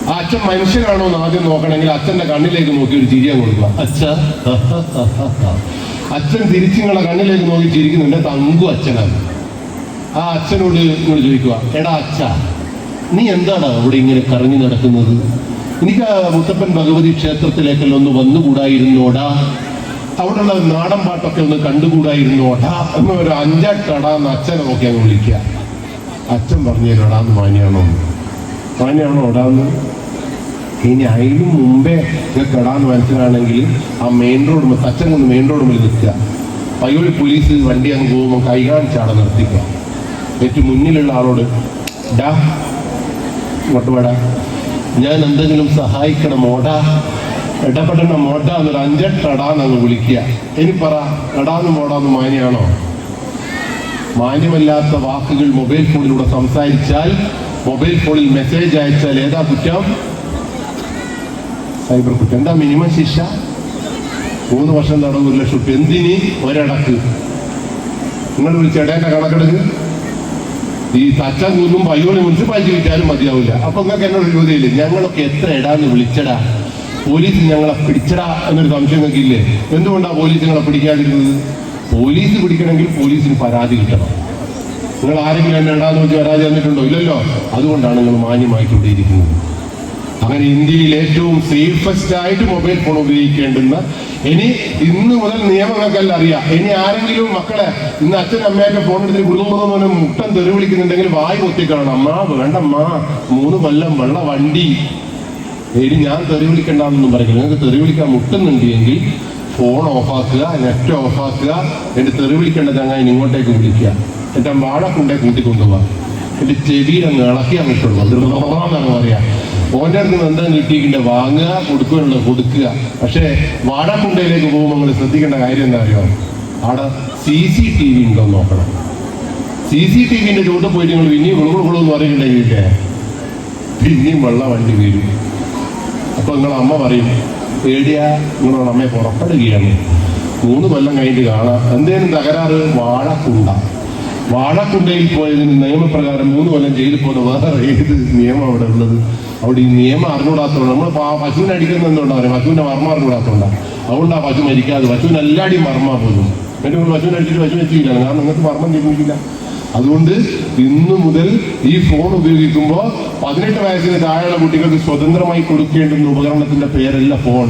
ആ അച്ഛൻ മനുഷ്യനാണോ എന്ന് ആദ്യം നോക്കണമെങ്കിൽ അച്ഛൻ്റെ കണ്ണിലേക്ക് നോക്കി ഒരു ചിരിയാൻ കൊടുക്കുക. അച്ഛൻ തിരിച്ച് നിങ്ങളെ കണ്ണിലേക്ക് നോക്കി ചിരിക്കുന്നുണ്ട്, തങ്കു അച്ഛനാണ്. ആ അച്ഛനോട് നിങ്ങൾ ചോദിക്കുക, എടാ അച്ഛ, നീ എന്താണ് അവിടെ ഇങ്ങനെ കറങ്ങി നടക്കുന്നത്? എനിക്ക് ആ മുത്തപ്പൻ ഭഗവതി ക്ഷേത്രത്തിലേക്കെല്ലാം ഒന്ന് വന്നുകൂടായിരുന്നോടാ, അവിടെയുള്ള നാടൻ പാട്ടൊക്കെ ഒന്ന് കണ്ടുകൂടായിരുന്നോടാ എന്ന് ഒരു 5-8 എന്ന് അച്ഛനെ നോക്കി അങ്ങ് വിളിക്കുക. അച്ഛൻ പറഞ്ഞു തരും, മാനിയാണോ ഓടാന്ന്. ഇനി അതിനും മുമ്പേ നിങ്ങൾക്ക് എടാന്ന് മനസ്സിലാണെങ്കിൽ ആ മെയിൻ റോഡ് അച്ഛൻ കൊണ്ട് മെയിൻ റോഡ് മുന്നിൽ നിൽക്കുക. പയ്യോളി പോലീസ് വണ്ടി അങ്ങ് പോകുമ്പോൾ കൈ കാണിച്ചാടെ നിർത്തിക്കുക. ഏറ്റവും മുന്നിലുള്ള ആളോട്, ഡാ ഇങ്ങോട്ട് വേടാ, ഞാൻ എന്തെങ്കിലും സഹായിക്കണം ഓടാ, ഇടപെടണം ഓടാ എന്നൊരു 5-8 അങ്ങ് വിളിക്കുക. ഇനി പറ, എടാന്നും ഓടാന്നും മാനിയാണോ? മാന്യമല്ലാത്ത വാക്കുകൾ മൊബൈൽ ഫോണിലൂടെ സംസാരിച്ചാൽ, മൊബൈൽ ഫോണിൽ മെസ്സേജ് അയച്ചാൽ ഏതാ കുറ്റം? സൈബർ കുറ്റം. എന്താ മിനിമം ശിക്ഷ? 3 വർഷം തടവ്, 1 ലക്ഷം രൂപ. എന്തിന്? ഒരടക്ക്. നിങ്ങൾ വിളിച്ചേടേന്റെ കണക്കെടുക്ക്. ഈ തച്ച കൂന്നും പയ്യോളി മുനിസിപ്പാലിറ്റി വിറ്റാലും മതിയാവില്ല. അപ്പൊ നിങ്ങൾക്ക് എന്നോട് ചോദ്യമില്ലേ, ഞങ്ങളൊക്കെ എത്ര ഇടാന്ന് വിളിച്ചടാ, പോലീസ് ഞങ്ങളെ പിടിച്ചടാ എന്നൊരു സംശയം നിങ്ങൾക്ക് ഇല്ലേ? എന്തുകൊണ്ടാണ് പോലീസ് ഞങ്ങളെ പിടിക്കാതിരുന്നത്? പോലീസ് പിടിക്കണമെങ്കിൽ പോലീസിന് പരാതി കിട്ടണം. നിങ്ങൾ ആരെങ്കിലും എന്നെ ഇടാന്ന് വെച്ച് പരാതി തന്നിട്ടുണ്ടോ? ഇല്ലല്ലോ. അതുകൊണ്ടാണ് നിങ്ങൾ മാന്യമായിക്കൊണ്ടേയിരിക്കുന്നത്. അങ്ങനെ ഇന്ത്യയിൽ ഏറ്റവും സേഫസ്റ്റ് ആയിട്ട് മൊബൈൽ ഫോൺ ഉപയോഗിക്കേണ്ടുന്ന, ഇന്ന് മുതൽ നിയമങ്ങൾക്കെല്ലാം അറിയാം. ഇനി ആരെങ്കിലും മക്കളെ ഇന്ന് അച്ഛനും അമ്മയൊക്കെ ഫോൺ എടുത്തിട്ട് കുടുംബം മുട്ടൻ തെറി വിളിക്കുന്നുണ്ടെങ്കിൽ വായി പൊത്തിക്കാണണം. അമ്മ വേണ്ടമ്മ, 3 കൊല്ലം വെള്ള വണ്ടി. ഇനി ഞാൻ തെറി വിളിക്കണ്ടെന്നൊന്നും പറയില്ല. നിങ്ങൾക്ക് തെറി വിളിക്കാൻ മുട്ടുന്നുണ്ട് എങ്കിൽ ഫോൺ ഓഫാക്കുക, നെറ്റ് ഓഫാക്കുക. എന്റെ തെറി വിളിക്കേണ്ട ചങ്ങായി ഇങ്ങോട്ടേക്ക് വിളിക്കുക. എന്റെ വാഴ കൊണ്ടേ കൂട്ടിക്കൊണ്ടുപോവാ. എന്റെ ചെവിയിലങ്ങ് ഇളക്കി അങ്ങിട്ടുള്ളൂ. എന്നാണ് പറയാ. ഓൻ്റെ അടുത്ത് നിന്ന് എന്താ കിട്ടിയിട്ടുണ്ട്, വാങ്ങുക, കൊടുക്കുക. പക്ഷേ വാഴക്കുണ്ടയിലേക്ക് പോകുമ്പോൾ നിങ്ങൾ ശ്രദ്ധിക്കേണ്ട കാര്യം എന്താ അറിയോ? അവിടെ CCTV ഉണ്ടോ നോക്കണം. CCTVന്റെ ചുവട്ട് പോയിട്ട് നിങ്ങൾ പിന്നെയും കുളുകുളു എന്ന് പറയുന്നുണ്ടെങ്കിലേ പിന്നെയും വെള്ള വണ്ടി വരും. അപ്പൊ നിങ്ങളെ അമ്മ പറയും, പേടിയാ, നിങ്ങളുടെ അമ്മയെ പുറപ്പെടുകയാണ്, 3 കൊല്ലം കഴിഞ്ഞിട്ട് കാണാം. എന്തേലും തകരാറ്? വാഴക്കുണ്ടയിൽ പോയതിന് നിയമപ്രകാരം 3 കൊല്ലം ജയിലിൽ പോകുന്ന വേറെ ഏത് നിയമം അവിടെ ഉള്ളത്? അവിടെ ഈ നിയമം അറിഞ്ഞുകൂടാത്തതുകൊണ്ട് നമ്മൾ പശുവിനെ അടിക്കുന്നത് എന്തുകൊണ്ടാണ് പറയുക? പശുവിന്റെ മർമ്മ അറിഞ്ഞുകൂടാത്തതുകൊണ്ടാണ്. അതുകൊണ്ടാണ് പശു മരിക്കാതെ. പശുവിന് എല്ലാടിയും മർമ്മ പോകും. എന്റെ കൂടെ പശുവിനെ അടിച്ചിട്ട് പശു വെച്ചില്ല, കാരണം നിങ്ങൾക്ക് മർമ്മം തിരിഞ്ഞില്ല. അതുകൊണ്ട് ഇന്നു മുതൽ ഈ ഫോൺ ഉപയോഗിക്കുമ്പോൾ 18 വയസ്സിന് താഴെയുള്ള കുട്ടികൾക്ക് സ്വതന്ത്രമായി കൊടുക്കേണ്ടുന്ന ഉപകരണത്തിന്റെ പേരല്ല ഫോൺ.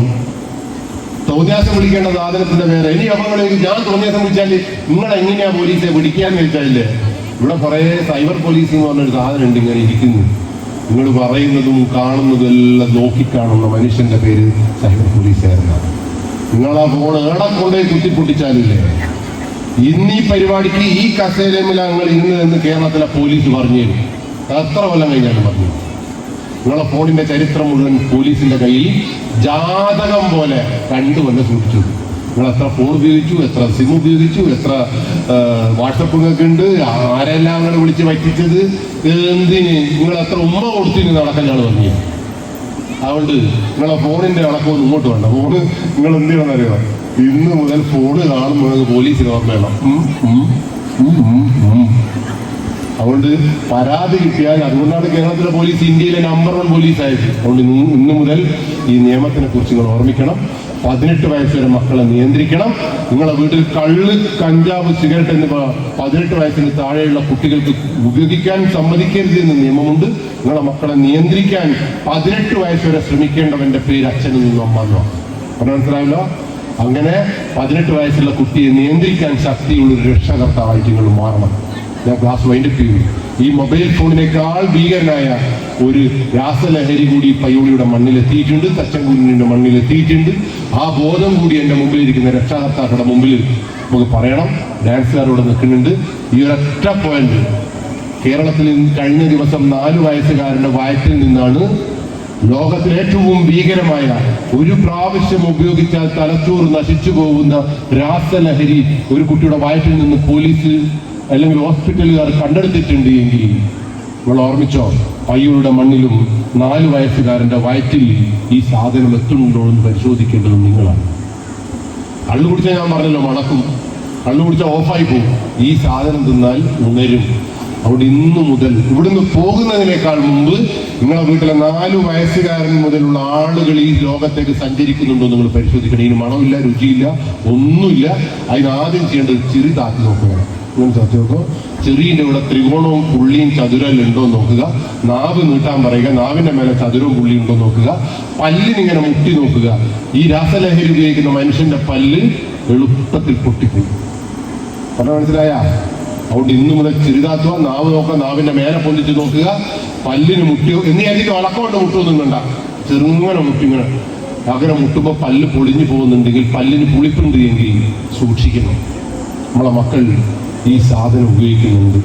തോന്നിയാസം വിളിക്കേണ്ട സാധനത്തിന്റെ പേര്. ഇനി അപകടം ഞാൻ തോന്നിയാസം വിളിച്ചാൽ നിങ്ങൾ എങ്ങനെയാ പോലീസെ പിടിക്കാന്ന് വെച്ചാലേ, ഇവിടെ കുറെ സൈബർ പോലീസ് എന്ന് പറഞ്ഞൊരു സാധനം ഉണ്ട് ഇങ്ങനെ ഇരിക്കുന്നു. നിങ്ങൾ പറയുന്നതും കാണുന്നതും എല്ലാം നോക്കിക്കാണുന്ന മനുഷ്യന്റെ പേര് സൈബർ പോലീസുകാരനാണ്. നിങ്ങൾ ആ ഫോൺ ഏടെ കൊണ്ടുപോയി കുത്തിപ്പൊട്ടിച്ചാലില്ലേ, ഇന്ന് ഈ പരിപാടിക്ക് ഈ കസേരയിലാണ് നിങ്ങൾ ഇന്ന് കേരളത്തിലെ പോലീസ് പറഞ്ഞു തരും. എത്ര കൊല്ലം കഴിഞ്ഞാലും പറഞ്ഞു. നിങ്ങളെ ഫോണിന്റെ ചരിത്രം മുഴുവൻ പോലീസിന്റെ കയ്യിൽ ജാതകം പോലെ 2 കൊല്ലം സൂക്ഷിച്ചു. നിങ്ങൾ എത്ര ഫോൺ ഉപയോഗിച്ചു, എത്ര സിം ഉപയോഗിച്ചു, എത്ര വാട്സപ്പ് നിങ്ങൾക്ക് ഉണ്ട്, ആരെല്ലാം നിങ്ങൾ വിളിച്ച് പറ്റിച്ചത്, എന്തിന്, നിങ്ങൾ എത്ര ഉമ്മ കൊടുത്തിന് നടക്കാൻ ഞാൻ പറഞ്ഞു. അതുകൊണ്ട് നിങ്ങളെ ഫോണിന്റെ അടക്കമൊന്നും ഇങ്ങോട്ട് വേണ്ട. ഫോണ് നിങ്ങൾ എന്ത് ചെയ്യണമെന്നറിയാം, ഇന്ന് മുതൽ ഫോണ് കാണുമ്പോൾ പോലീസിന് ഓർമ്മ വേണം. അതുകൊണ്ട് പരാതി കിട്ടിയാൽ, അതുകൊണ്ടാണ് കേരളത്തിലെ പോലീസ് ഇന്ത്യയിലെ നമ്പർ 1 പോലീസായത്. അതുകൊണ്ട് ഇന്ന് മുതൽ ഈ നിയമത്തിനെ കുറിച്ച് നിങ്ങൾ ഓർമ്മിക്കണം. 18 വയസ്സ് വരെ മക്കളെ നിയന്ത്രിക്കണം. നിങ്ങളെ വീട്ടിൽ കള്ള്, കഞ്ചാവ്, സിഗരറ്റ് എന്നിവ 18 വയസ്സിന് താഴെയുള്ള കുട്ടികൾക്ക് ഉപയോഗിക്കാൻ സമ്മതിക്കരുത് എന്ന് നിയമമുണ്ട്. നിങ്ങളെ മക്കളെ നിയന്ത്രിക്കാൻ 18 വയസ്സ് വരെ ശ്രമിക്കേണ്ടവന്റെ പേര് അച്ഛനിൽ നിന്നും അമ്മന്നോ മനസ്സിലായല്ലോ. അങ്ങനെ 18 വയസ്സുള്ള കുട്ടിയെ നിയന്ത്രിക്കാൻ ശക്തിയുള്ളൊരു രക്ഷകർത്താവായിട്ട് നിങ്ങൾ മാറണം. ഞാൻ ക്ലാസ് വൈൻഡപ്പ് ചെയ്തു. ഈ മൊബൈൽ ഫോണിനേക്കാൾ ഭീകരനായ ഒരു രാസലഹരി കൂടി പയ്യോളിയുടെ മണ്ണിലെത്തിയിട്ടുണ്ട്, തച്ചൻകുന്നിന്റെ മണ്ണിലെത്തിയിട്ടുണ്ട്. ആ ബോധം കൂടി എൻ്റെ മുമ്പിൽ ഇരിക്കുന്ന രക്ഷാകർത്താക്കളുടെ മുമ്പിൽ നമുക്ക് പറയണം. ഡാൻസുകാരോട് നിൽക്കുന്നുണ്ട്. ഈ ഒരൊറ്റ പോയിന്റ്, കേരളത്തിൽ കഴിഞ്ഞ ദിവസം 4 വയസ്സുകാരന്റെ വയറ്റിൽ നിന്നാണ് ലോകത്തിലെ ഏറ്റവും ഭീകരമായ, ഒരു പ്രാവശ്യം ഉപയോഗിച്ചാൽ തലച്ചോറ് നശിച്ചു പോകുന്ന രാസലഹരി ഒരു കുട്ടിയുടെ വയറ്റിൽ നിന്ന് പോലീസ് അല്ലെങ്കിൽ ഹോസ്പിറ്റലുകാർ കണ്ടെടുത്തിട്ടുണ്ട് എങ്കിൽ നിങ്ങൾ ഓർമ്മിച്ചോ, പയ്യൂരുടെ മണ്ണിലും 4 വയസ്സുകാരന്റെ വയറ്റിൽ ഈ സാധനം എത്തുന്നുണ്ടോ എന്ന് പരിശോധിക്കേണ്ടത് നിങ്ങളാണ്. കള്ളു കുടിച്ചാൽ ഞാൻ പറഞ്ഞല്ലോ മണക്കും, കള്ളു കുടിച്ചാൽ ഓഫായി പോകും. ഈ സാധനം തിന്നാൽ ഉണരും. അവിടെ ഇന്നു മുതൽ ഇവിടുന്ന് പോകുന്നതിനേക്കാൾ മുമ്പ് നിങ്ങളെ വീട്ടിലെ 4 വയസ്സുകാരൻ മുതലുള്ള ആളുകൾ ഈ ലോകത്തേക്ക് സഞ്ചരിക്കുന്നുണ്ടോ നിങ്ങൾ പരിശോധിക്കണം. ഇതിന് മണമില്ല, രുചിയില്ല, ഒന്നുമില്ല. അതിനാദ്യം ചെയ്യേണ്ടത് ചിരി താത്തി നോക്കുക. നിങ്ങൾ താത്തി നോക്കുക. ചെറിയുടെ ഇവിടെ ത്രികോണവും പുള്ളിയും ചതുരലും ഉണ്ടോ എന്ന് നോക്കുക. നാവ് നീട്ടാൻ പറയുക, നാവിന്റെ മേലെ ചതുരവും പുള്ളിയും ഉണ്ടോ നോക്കുക. പല്ലിനിങ്ങനെ മുട്ടി നോക്കുക. ഈ രാസലഹരി ഉപയോഗിക്കുന്ന മനുഷ്യന്റെ പല്ല് എളുപ്പത്തിൽ പൊട്ടിപ്പോയി. പറഞ്ഞ മനസ്സിലായ? അതുകൊണ്ട് ഇന്നു മുതൽ ചിരിതാത്തുക, നാവ് നോക്കുക, നാവിന്റെ മേലെ പൊന്തിച്ച് നോക്കുക. പല്ലിന് മുട്ടിയോ എന്ന് കരുതി വളക്കൊണ്ട് മുട്ടുമൊന്നും വേണ്ട. ചെറുങ്ങനെ മുട്ടിങ്ങനെ അങ്ങനെ മുട്ടുമ്പോൾ പല്ല് പൊളിഞ്ഞു പോകുന്നുണ്ടെങ്കിൽ, പല്ലിന് പുളിപ്പുണ്ട് എങ്കിൽ സൂക്ഷിക്കണം. നമ്മളെ മക്കൾ ഈ സാധനം ഉപയോഗിക്കുന്നുണ്ട്.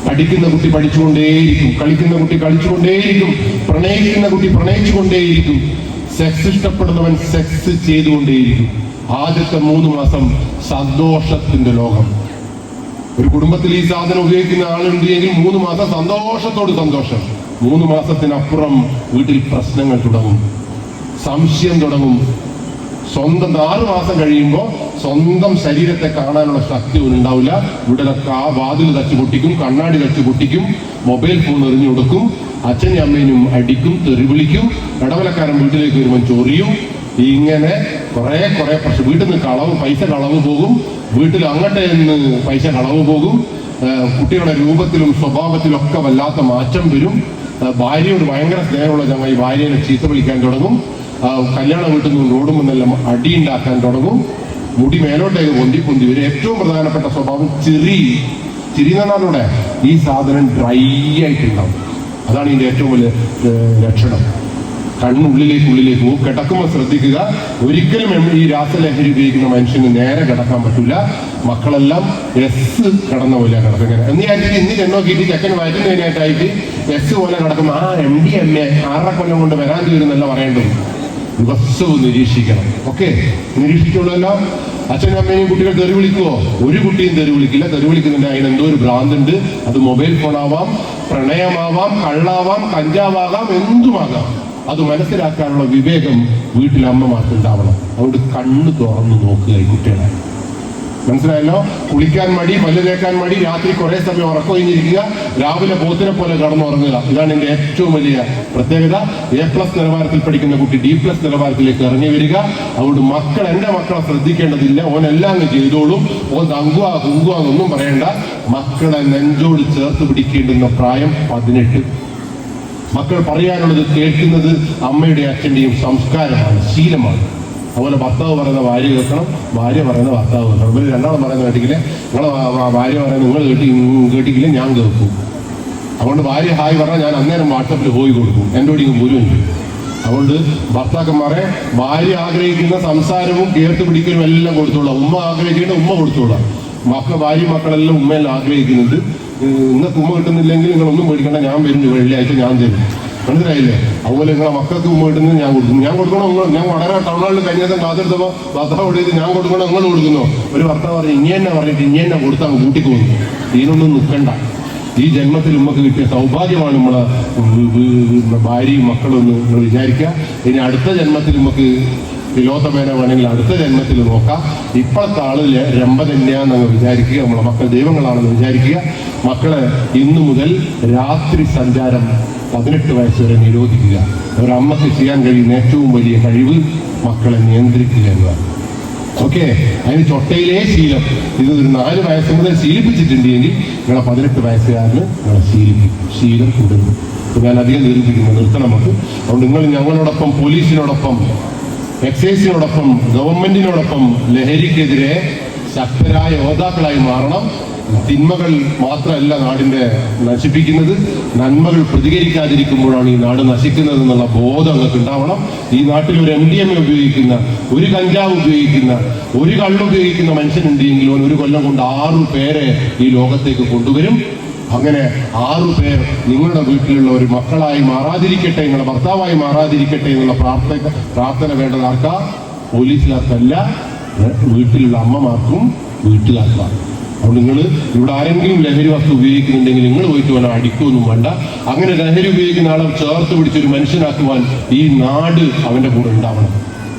പഠിക്കുന്ന കുട്ടി പഠിച്ചുകൊണ്ടേയിരിക്കും, കളിക്കുന്ന കുട്ടി കളിച്ചുകൊണ്ടേയിരിക്കും, പ്രണയിക്കുന്ന കുട്ടി പ്രണയിച്ചുകൊണ്ടേയിരിക്കും, സെക്സ് ഇഷ്ടപ്പെടുന്നവൻ സെക്സ് ചെയ്തുകൊണ്ടേയിരിക്കും. ആദ്യത്തെ 3 മാസം സന്തോഷത്തിന്റെ ലോകം. ഒരു കുടുംബത്തിൽ ഈ സാധനം ഉപയോഗിക്കുന്ന ആളുണ്ട് എങ്കിൽ 3 മാസം സന്തോഷത്തോട് സന്തോഷം. 3 മാസത്തിനപ്പുറം വീട്ടിൽ പ്രശ്നങ്ങൾ തുടങ്ങും, സംശയം തുടങ്ങും. സ്വന്തം 6 മാസം കഴിയുമ്പോൾ സ്വന്തം ശരീരത്തെ കാണാനുള്ള ശക്തി ഒന്നും ഉണ്ടാവില്ല. ഇവിടെയൊക്കെ ആ വാതിൽ തച്ചു പൊട്ടിക്കും, കണ്ണാടി തച്ചു പൊട്ടിക്കും, മൊബൈൽ ഫോൺ എറിഞ്ഞു കൊടുക്കും, അച്ഛനും അമ്മേനും അടിക്കും, തെറി വിളിക്കും, ഇടവലക്കാരൻ വീട്ടിലേക്ക് വരുമ്പോൾ ചൊറിയും. ഇങ്ങനെ കുറെ പ്രശ്നം. വീട്ടിൽ നിന്ന് പൈസ കളവ് പോകും, വീട്ടിൽ അങ്ങോട്ട് നിന്ന് പൈസ കളവ് പോകും. കുട്ടികളുടെ രൂപത്തിലും സ്വഭാവത്തിലും ഒക്കെ വല്ലാത്ത മാറ്റം വരും. ഭാര്യയോട് ഭയങ്കര സ്നേഹമുള്ള ചങ്ങായി ഭാര്യനെ ചീത്ത വിളിക്കാൻ തുടങ്ങും. കല്യാണ വീട്ടിൽ നിന്ന് ഓടുമെന്നെല്ലാം അടിയുണ്ടാക്കാൻ തുടങ്ങും. മുടി മേലോട്ടേക്ക് പൊന്തി വരും. ഏറ്റവും പ്രധാനപ്പെട്ട സ്വഭാവം ചിരി എന്ന് പറഞ്ഞാലൂടെ ഈ സാധനം ഡ്രൈ ആയിട്ടുണ്ടാവും. അതാണ് ഇതിന്റെ ഏറ്റവും വലിയ ലക്ഷണം. കണ്ണുള്ളിലേക്ക് പോകും. കിടക്കുമ്പോൾ ശ്രദ്ധിക്കുക, ഒരിക്കലും ഈ രാസലഹരി ഉപയോഗിക്കുന്ന മനുഷ്യന് നേരെ കിടക്കാൻ പറ്റൂല. മക്കളെല്ലാം കിടന്ന പോലെ കിടക്കുന്നത് എന്ന് വിചാരിച്ചിട്ട് ഇന്ന് ചെന്നോക്കിയിട്ട് ചെക്കൻ വയറ്റുന്നതിനായിട്ടായിട്ട് പോലെ കിടക്കുമ്പോൾ MD MA 6 കൊല്ലം കൊണ്ട് വരാൻ തീരുന്നല്ല പറയേണ്ടത്. ദിവസവും നിരീക്ഷിക്കണം. ഓക്കെ, നിരീക്ഷിച്ചുള്ളല്ലോ. അച്ഛനും അമ്മയും കുട്ടികൾ തെറി വിളിക്കുവോ? ഒരു കുട്ടിയും തെറി വിളിക്കില്ല. തെറി വിളിക്കുന്നുണ്ട്, അതിന് എന്തോ ഒരു ഭ്രാന്തുണ്ട്. അത് മൊബൈൽ ഫോണാവാം, പ്രണയമാവാം, കള്ളാവാം, കഞ്ചാവാകാം, എന്തുമാകാം. അത് മനസ്സിലാക്കാനുള്ള വിവേകം വീട്ടിലെ അമ്മമാർക്ക് ഉണ്ടാവണം. അതുകൊണ്ട് കണ്ണ് തുറന്നു നോക്കുക ഈ കുട്ടികളെ. മനസ്സിലായല്ലോ? കുളിക്കാൻ മടി, പല്ല് തേക്കാൻ മടി, രാത്രി കുറെ സമയം ഉറക്കൊഴിഞ്ഞിരിക്കുക, രാവിലെ പോത്തിനെ പോലെ കടന്നുറങ്ങുക. ഇതാണ് എന്റെ ഏറ്റവും വലിയ പ്രത്യേകത. A+ നിലവാരത്തിൽ പഠിക്കുന്ന കുട്ടി D+ നിലവാരത്തിലേക്ക് ഇറങ്ങി വരിക. അതുകൊണ്ട് എന്റെ മക്കളെ ശ്രദ്ധിക്കേണ്ടതില്ല. ഓനെല്ലാം അങ്ങ് ചെയ്തോളും. ഓൻ തങ്കുവാ കുങ്കുവാന്നൊന്നും പറയണ്ട. മക്കളെ നെഞ്ചോട് ചേർത്ത് പിടിക്കേണ്ടുന്ന പ്രായം 18. മക്കൾ പറയാനുള്ളത് കേൾക്കുന്നത് അമ്മയുടെ അച്ഛൻ്റെയും സംസ്കാരമാണ്, ശീലമാണ്. അതുപോലെ ഭർത്താവ് പറയുന്ന ഭാര്യ കേൾക്കണം, ഭാര്യ പറയുന്ന ഭർത്താവ് കേൾക്കണം. ഇവർ രണ്ടാളും പറയുന്ന കേട്ടിക്കില്ല. നിങ്ങളെ ഭാര്യ പറയുന്നത് നിങ്ങൾ കേട്ടിക്കില്ല, ഞാൻ കേൾക്കും. അതുകൊണ്ട് ഭാര്യ ഹായ് പറഞ്ഞാൽ ഞാൻ അന്നേരം വാട്സപ്പിൽ പോയി കൊടുക്കും, എൻ്റെ കൂടി പോലും ഉണ്ട്. അതുകൊണ്ട് ഭർത്താക്കന്മാരെ ഭാര്യ ആഗ്രഹിക്കുന്ന സംസാരവും കേട്ട് പിടിക്കലും എല്ലാം കൊടുത്തോളാം. ഉമ്മ ആഗ്രഹിക്കേണ്ട ഉമ്മ കൊടുത്തോളാം. ഭാര്യ മക്കളെല്ലാം ഉമ്മയെല്ലാം ആഗ്രഹിക്കുന്നുണ്ട്. നിങ്ങൾക്ക് ഉമ്മ കിട്ടുന്നില്ലെങ്കിൽ നിങ്ങളൊന്നും മേടിക്കേണ്ട, ഞാൻ വരുന്നു, വെള്ളിയാഴ്ച ഞാൻ തരും. മനസ്സിലായില്ലേ? അതുപോലെ നിങ്ങളെ മക്കൾക്ക് ഉമ്മ കിട്ടുന്നത് ഞാൻ കൊടുക്കുന്നു. ഞാൻ കൊടുക്കണം. ഞാൻ വളരെ ടൗണുകളിൽ കഴിഞ്ഞ ദിവസം കാത്തെടുത്തപ്പോൾ ഭർത്താവ് ചെയ്ത് ഞാൻ കൊടുക്കണം, നിങ്ങൾ കൊടുക്കുന്നോ? ഒരു ഭർത്താവ് പറഞ്ഞു ഇങ്ങനെ പറഞ്ഞിട്ട് ഇങ്ങനെ കൊടുത്താൽ കൂട്ടിക്ക് പോകുന്നു. ഇതിനൊന്നും നിൽക്കണ്ട. ഈ ജന്മത്തിൽ ഉമ്മക്ക് കിട്ടിയ സൗഭാഗ്യമാണ് നമ്മളെ ഭാര്യയും മക്കളും എന്ന് നിങ്ങൾ വിചാരിക്കുക. ഇനി അടുത്ത ജന്മത്തിൽ നമുക്ക് തിലോത്തമേന വേണമെങ്കിൽ അടുത്ത ജന്മത്തിൽ നോക്കാം. ഇപ്പോഴത്തെ ആളില് രമ്പ തന്നെയാണെന്ന് വിചാരിക്കുക. നമ്മളെ മക്കൾ ദൈവങ്ങളാണെന്ന് വിചാരിക്കുക. മക്കളെ ഇന്നു മുതൽ രാത്രി സഞ്ചാരം 18 വയസ്സ് വരെ നിരോധിക്കുക. ഒരമ്മക്ക് ചെയ്യാൻ കഴിയുന്ന ഏറ്റവും വലിയ കഴിവ് മക്കളെ നിയന്ത്രിക്കുക എന്നതാണ്. ഓക്കെ, അതിന് ചൊട്ടയിലേ ശീലം. ഇത് ഒരു 4 വയസ്സ് മുതൽ ശീലിപ്പിച്ചിട്ടുണ്ടെങ്കിൽ നിങ്ങളെ 18 വയസ്സുകാരന് നിങ്ങളെ ശീലം തുടരും. ഞാൻ അധികം നിർത്തണം നമുക്ക്. അതുകൊണ്ട് നിങ്ങൾ ഞങ്ങളോടൊപ്പം, പോലീസിനോടൊപ്പം, എക്സൈസിനോടൊപ്പം, ഗവൺമെന്റിനോടൊപ്പം ലഹരിക്കെതിരെ ശക്തരായ യോദ്ധാക്കളായി മാറണം. തിന്മകൾ മാത്രമല്ല നാടിന്റെ നശിപ്പിക്കുന്നത്, നന്മകൾ പ്രതികരിക്കാതിരിക്കുമ്പോഴാണ് ഈ നാട് നശിക്കുന്നത് എന്നുള്ള ബോധം നിങ്ങൾക്ക് ഉണ്ടാവണം. ഈ നാട്ടിൽ ഒരു MDMA ഉപയോഗിക്കുന്ന, ഒരു കഞ്ചാവ് ഉപയോഗിക്കുന്ന, ഒരു കള്ളുപയോഗിക്കുന്ന മനുഷ്യനുണ്ടെങ്കിൽ ഒരു കൊല്ലം കൊണ്ട് 6 പേരെ ഈ ലോകത്തേക്ക് കൊണ്ടുവരും. അങ്ങനെ 6 പേർ നിങ്ങളുടെ വീട്ടിലുള്ള ഒരു മക്കളായി മാറാതിരിക്കട്ടെ, നിങ്ങളുടെ ഭർത്താവായി മാറാതിരിക്കട്ടെ എന്നുള്ള പ്രാർത്ഥന വേണ്ടത് ആർക്കാ? പോലീസുകാർക്കല്ല, വീട്ടിലുള്ള അമ്മമാർക്കും വീട്ടുകാർക്കാണ്. അതുകൊണ്ട് നിങ്ങൾ ഇവിടെ ആരെങ്കിലും ലഹരി വസ്തു ഉപയോഗിക്കുന്നുണ്ടെങ്കിൽ നിങ്ങൾ പോയിട്ട് വേണം, അടിക്കൊന്നും വേണ്ട. അങ്ങനെ ലഹരി ഉപയോഗിക്കുന്ന ആളെ ചേർത്ത് പിടിച്ചൊരു മനുഷ്യനാക്കുവാൻ ഈ നാട് അവന്റെ കൂടെ ഉണ്ടാവണം.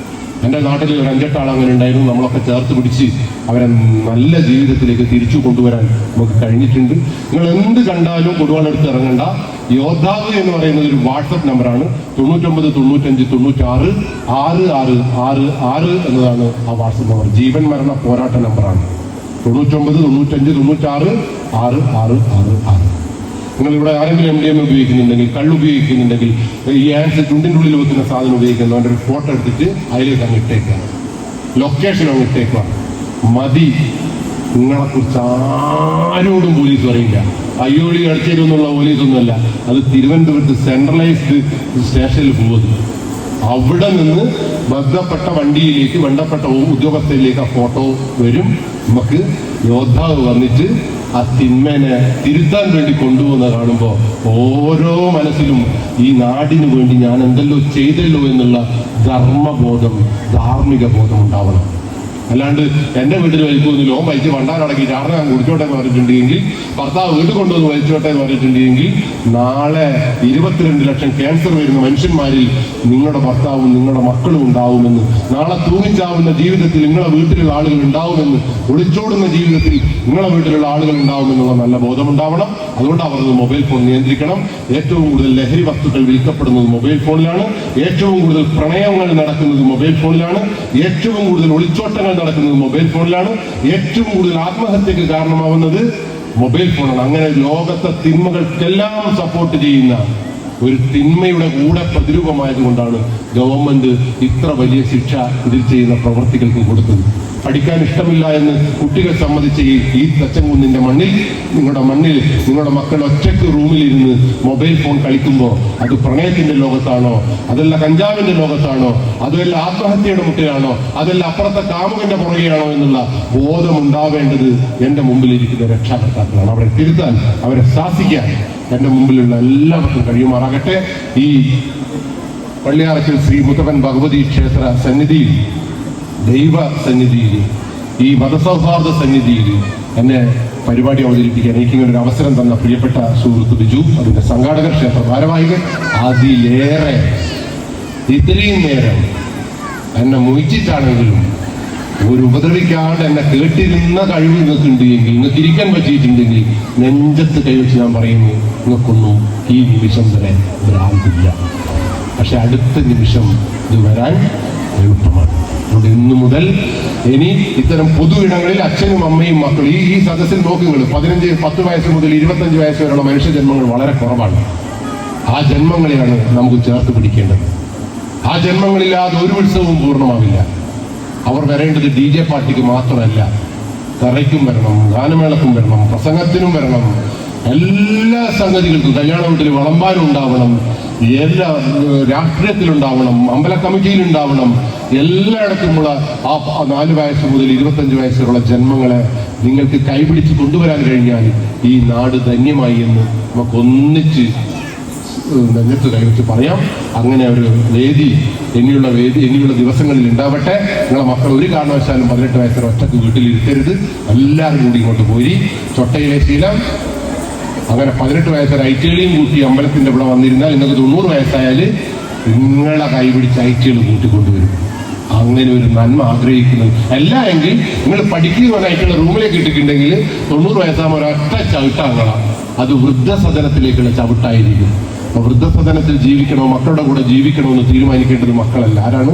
എൻ്റെ നാട്ടിൽ ഒരു 5-8 ആൾ അങ്ങനെ ഉണ്ടായിരുന്നു. നമ്മളൊക്കെ ചേർത്ത് പിടിച്ച് അവരെ നല്ല ജീവിതത്തിലേക്ക് തിരിച്ചു കൊണ്ടുവരാൻ നമുക്ക് കഴിഞ്ഞിട്ടുണ്ട്. നിങ്ങൾ എന്ത് കണ്ടാലും കൊടുവാളെടുത്ത് ഇറങ്ങണ്ട. യോദ്ധാവ് എന്ന് പറയുന്നത് ഒരു വാട്സപ്പ് നമ്പറാണ്. 99 95 96 6666 എന്നതാണ് ആ വാട്സപ്പ് നമ്പർ. ജീവൻ മരണ പോരാട്ട നമ്പറാണ്. 99 95 96 6666. നിങ്ങൾ ഇവിടെ ആരെങ്കിലും MDMA ഉപയോഗിക്കുന്നുണ്ടെങ്കിൽ, കള്ള് ഉപയോഗിക്കുന്നുണ്ടെങ്കിൽ, ഈ ആൻസ് ചുണ്ടിൻ്റെ ഉള്ളിൽ വെക്കുന്ന സാധനം ഉപയോഗിക്കുന്ന അവൻ്റെ ഒരു ഫോട്ടോ എടുത്തിട്ട് അതിലേക്ക് അങ്ങ് ഇട്ടേക്കുക. ലൊക്കേഷൻ അങ്ങ് ഇട്ടേക്കുക. മതി. നിങ്ങളെക്കുറിച്ച് ആരോടും പോലീസ് പറയില്ല. അയ്യോളി അടിച്ചേരുന്നുള്ള പോലീസൊന്നുമല്ല. അത് തിരുവനന്തപുരത്ത് സെൻട്രലൈസ്ഡ് സ്റ്റേഷനിൽ പോകുന്നു. അവിടെ നിന്ന് ബന്ധപ്പെട്ട വണ്ടിയിലേക്ക്, ബന്ധപ്പെട്ട ഉദ്യോഗസ്ഥരിലേക്ക് ആ ഫോട്ടോ വരും. നമുക്ക് യോദ്ധാവ് വന്നിട്ട് ആ തിന്മേനെ തിരുത്താൻ വേണ്ടി കൊണ്ടുപോകുന്ന കാണുമ്പോൾ ഓരോ മനസ്സിലും ഈ നാടിനു വേണ്ടി ഞാൻ എന്തെല്ലോ ചെയ്തല്ലോ എന്നുള്ള ധർമ്മബോധം, ധാർമ്മിക ബോധം ഉണ്ടാവണം. അല്ലാണ്ട് എൻ്റെ വീട്ടിൽ വലിക്കുന്നില്ല, ഓൻ വലിച്ച് വണ്ടാനടക്കി ചാടന ഞാൻ കുടിച്ചോട്ടെ എന്ന് പറഞ്ഞിട്ടുണ്ടെങ്കിൽ, ഭർത്താവ് വീട്ടിൽ കൊണ്ടുവന്ന് വലിച്ചോട്ടെ എന്ന് പറഞ്ഞിട്ടുണ്ടെങ്കിൽ, നാളെ 22 ലക്ഷം ക്യാൻസർ വരുന്ന മനുഷ്യന്മാരിൽ നിങ്ങളുടെ ഭർത്താവും നിങ്ങളുടെ മക്കളും ഉണ്ടാവുമെന്ന്, നാളെ തൂങ്ങിച്ചാവുന്ന ജീവിതത്തിൽ നിങ്ങളുടെ വീട്ടിലുള്ള ആളുകൾ ഉണ്ടാവുമെന്ന്, ഒളിച്ചോടുന്ന ജീവിതത്തിൽ നിങ്ങളുടെ വീട്ടിലുള്ള ആളുകൾ ഉണ്ടാവുമെന്നുള്ള നല്ല ബോധമുണ്ടാവണം. അതുകൊണ്ട് അവർ മൊബൈൽ ഫോൺ നിയന്ത്രിക്കണം. ഏറ്റവും കൂടുതൽ ലഹരി വസ്തുക്കൾ വിൽക്കപ്പെടുന്നത് മൊബൈൽ ഫോണിലാണ്. ഏറ്റവും കൂടുതൽ പ്രണയങ്ങൾ നടക്കുന്നത് മൊബൈൽ ഫോണിലാണ്. ഏറ്റവും കൂടുതൽ ഒളിച്ചോട്ടങ്ങൾ നടക്കുന്നത് മൊബൈൽ ഫോണിലാണ്. ഏറ്റവും കൂടുതൽ ആത്മഹത്യക്ക് കാരണമാവുന്നത് മൊബൈൽ ഫോണാണ്. അങ്ങനെ ലോകത്തെ തിന്മകൾക്കെല്ലാം സപ്പോർട്ട് ചെയ്യുന്ന ഒരു തിന്മയുടെ കൂടെ പ്രതിരൂപമായതുകൊണ്ടാണ് ഗവൺമെന്റ് ഇത്ര വലിയ ശിക്ഷ ഇതിൽ ചെയ്യുന്ന പ്രവൃത്തികൾക്ക് കൊടുത്തത്. പഠിക്കാൻ ഇഷ്ടമില്ല എന്ന് കുട്ടികൾ സമ്മതിച്ച ഈ തച്ചൻകുന്നിന്റെ മണ്ണിൽ, നിങ്ങളുടെ മക്കൾ ഒറ്റയ്ക്ക് റൂമിലിരുന്ന് മൊബൈൽ ഫോൺ കളിക്കുമ്പോൾ അത് പ്രണയത്തിന്റെ ലോകത്താണോ, അതല്ല കഞ്ചാവിന്റെ ലോകത്താണോ, അതല്ല ആത്മഹത്യയുടെ മുട്ടിലാണോ, അതല്ല അപ്പുറത്തെ കാമുകന്റെ പുറകെയാണോ എന്നുള്ള ബോധം ഉണ്ടാവേണ്ടത് എൻ്റെ മുമ്പിലിരിക്കുന്ന രക്ഷാകർത്താക്കളാണ്. അവരെ തിരുത്താൻ, അവരെ ശാസിക്കാൻ എൻ്റെ മുമ്പിലുള്ള എല്ലാവർക്കും കഴിയുമാറാകട്ടെ. ഈ പള്ളിയാറക്കൽ ശ്രീ മുത്തപ്പൻ ഭഗവതി ക്ഷേത്ര സന്നിധിയിൽ, ദൈവ സന്നിധിയിൽ, ഈ മതസൗഹാർദ്ദ സന്നിധിയിൽ എന്നെ പരിപാടി അവതരിപ്പിക്കാൻ എനിക്കിങ്ങനെ ഒരു അവസരം തന്ന പ്രിയപ്പെട്ട സുഹൃത്ത് ബിജു, അതിന്റെ സംഘാടകർ, ക്ഷേത്ര ഭാരവാഹികൾ, അതിലേറെ ഇത്രയും നേരം എന്നെ മോഹിച്ചിട്ടാണെങ്കിലും ഒരു ഉപദ്രവിക്കാണ്ട് എന്നെ കേട്ടിരുന്ന കഴിവ് നിങ്ങൾക്കുണ്ട് എങ്കിൽ, നിങ്ങൾക്ക് ഇരിക്കാൻ പറ്റിയിട്ടുണ്ടെങ്കിൽ നെഞ്ചത്ത് കൈവച്ച് ഞാൻ പറയുന്നു, നിങ്ങൾക്കൊന്നും ഈ നിമിഷം വരെ ഭ്രാന്തില്ല. പക്ഷെ അടുത്ത നിമിഷം ഇത് വരാൻ എളുപ്പമാണ്. അതുകൊണ്ട് ഇന്നു മുതൽ ഇനി ഇത്തരം പൊതു ഇടങ്ങളിൽ അച്ഛനും അമ്മയും മക്കളും ഈ സദസ്സിൽ നോക്കുങ്ങൾ 10 വയസ്സ് മുതൽ 25 വയസ്സ് വരെയുള്ള മനുഷ്യജന്മങ്ങൾ വളരെ കുറവാണ്. ആ ജന്മങ്ങളെയാണ് നമുക്ക് ചേർത്ത് പിടിക്കേണ്ടത്. ആ ജന്മങ്ങളില്ലാതെ ഒരു ഉത്സവവും പൂർണ്ണമാവില്ല. അവർ വരേണ്ടത് DJ പാർട്ടിക്ക് മാത്രമല്ല, തറയ്ക്കും വരണം, ഗാനമേളക്കും വരണം, പ്രസംഗത്തിനും വരണം, എല്ലാ സംഗതികൾക്കും, കല്യാണ വീട്ടിൽ വിളമ്പാനും ഉണ്ടാവണം, എല്ലാ രാഷ്ട്രീയത്തിലുണ്ടാവണം, അമ്പല കമ്മിറ്റിയിലുണ്ടാവണം. എല്ലായിടത്തുമുള്ള ആ 4 വയസ്സ് മുതൽ 25 വയസ്സുള്ള ജന്മങ്ങളെ നിങ്ങൾക്ക് കൈപിടിച്ച് കൊണ്ടുവരാൻ കഴിഞ്ഞാൽ ഈ നാട് ധന്യമായി എന്ന് നമുക്കൊന്നിച്ച് നെഞ്ചത്ത് കൈവച്ച് പറയാം. അങ്ങനെ ഒരു വേദി ഇനിയുള്ള ദിവസങ്ങളിൽ ഉണ്ടാവട്ടെ. നിങ്ങളെ മക്കൾ ഒരു കാരണവശാലും 18 വയസ്സിന് ഒറ്റക്ക് വീട്ടിലിരുത്തരുത്. എല്ലാവരും കൂടി ഇങ്ങോട്ട് പോയി ചൊട്ടയിലെ ശീലം. അങ്ങനെ 18 വയസ്സൊരു ഐറ്റികളെയും കൂട്ടി അമ്പലത്തിന്റെ ഇവിടെ വന്നിരുന്നാൽ നിങ്ങൾക്ക് 90 വയസ്സായാൽ നിങ്ങളെ കൈപിടിച്ച് ഐറ്റികൾ കൂട്ടിക്കൊണ്ടുവരും. അങ്ങനെ ഒരു നന്മ ആഗ്രഹിക്കുന്നത് അല്ല എങ്കിൽ നിങ്ങൾ പഠിക്കുന്ന ഐറ്റികളെ റൂമിലേക്ക് ഇട്ടിട്ടുണ്ടെങ്കിൽ 90 വയസ്സാകുമ്പോൾ ഒരൊറ്റ ചവിട്ടാങ്ങളാം. അത് വൃദ്ധസദനത്തിലേക്കുള്ള ചവിട്ടായിരിക്കും. വൃദ്ധസദനത്തിൽ ജീവിക്കണോ, മക്കളുടെ കൂടെ ജീവിക്കണമെന്ന് തീരുമാനിക്കേണ്ടത് മക്കളല്ല. ആരാണ്?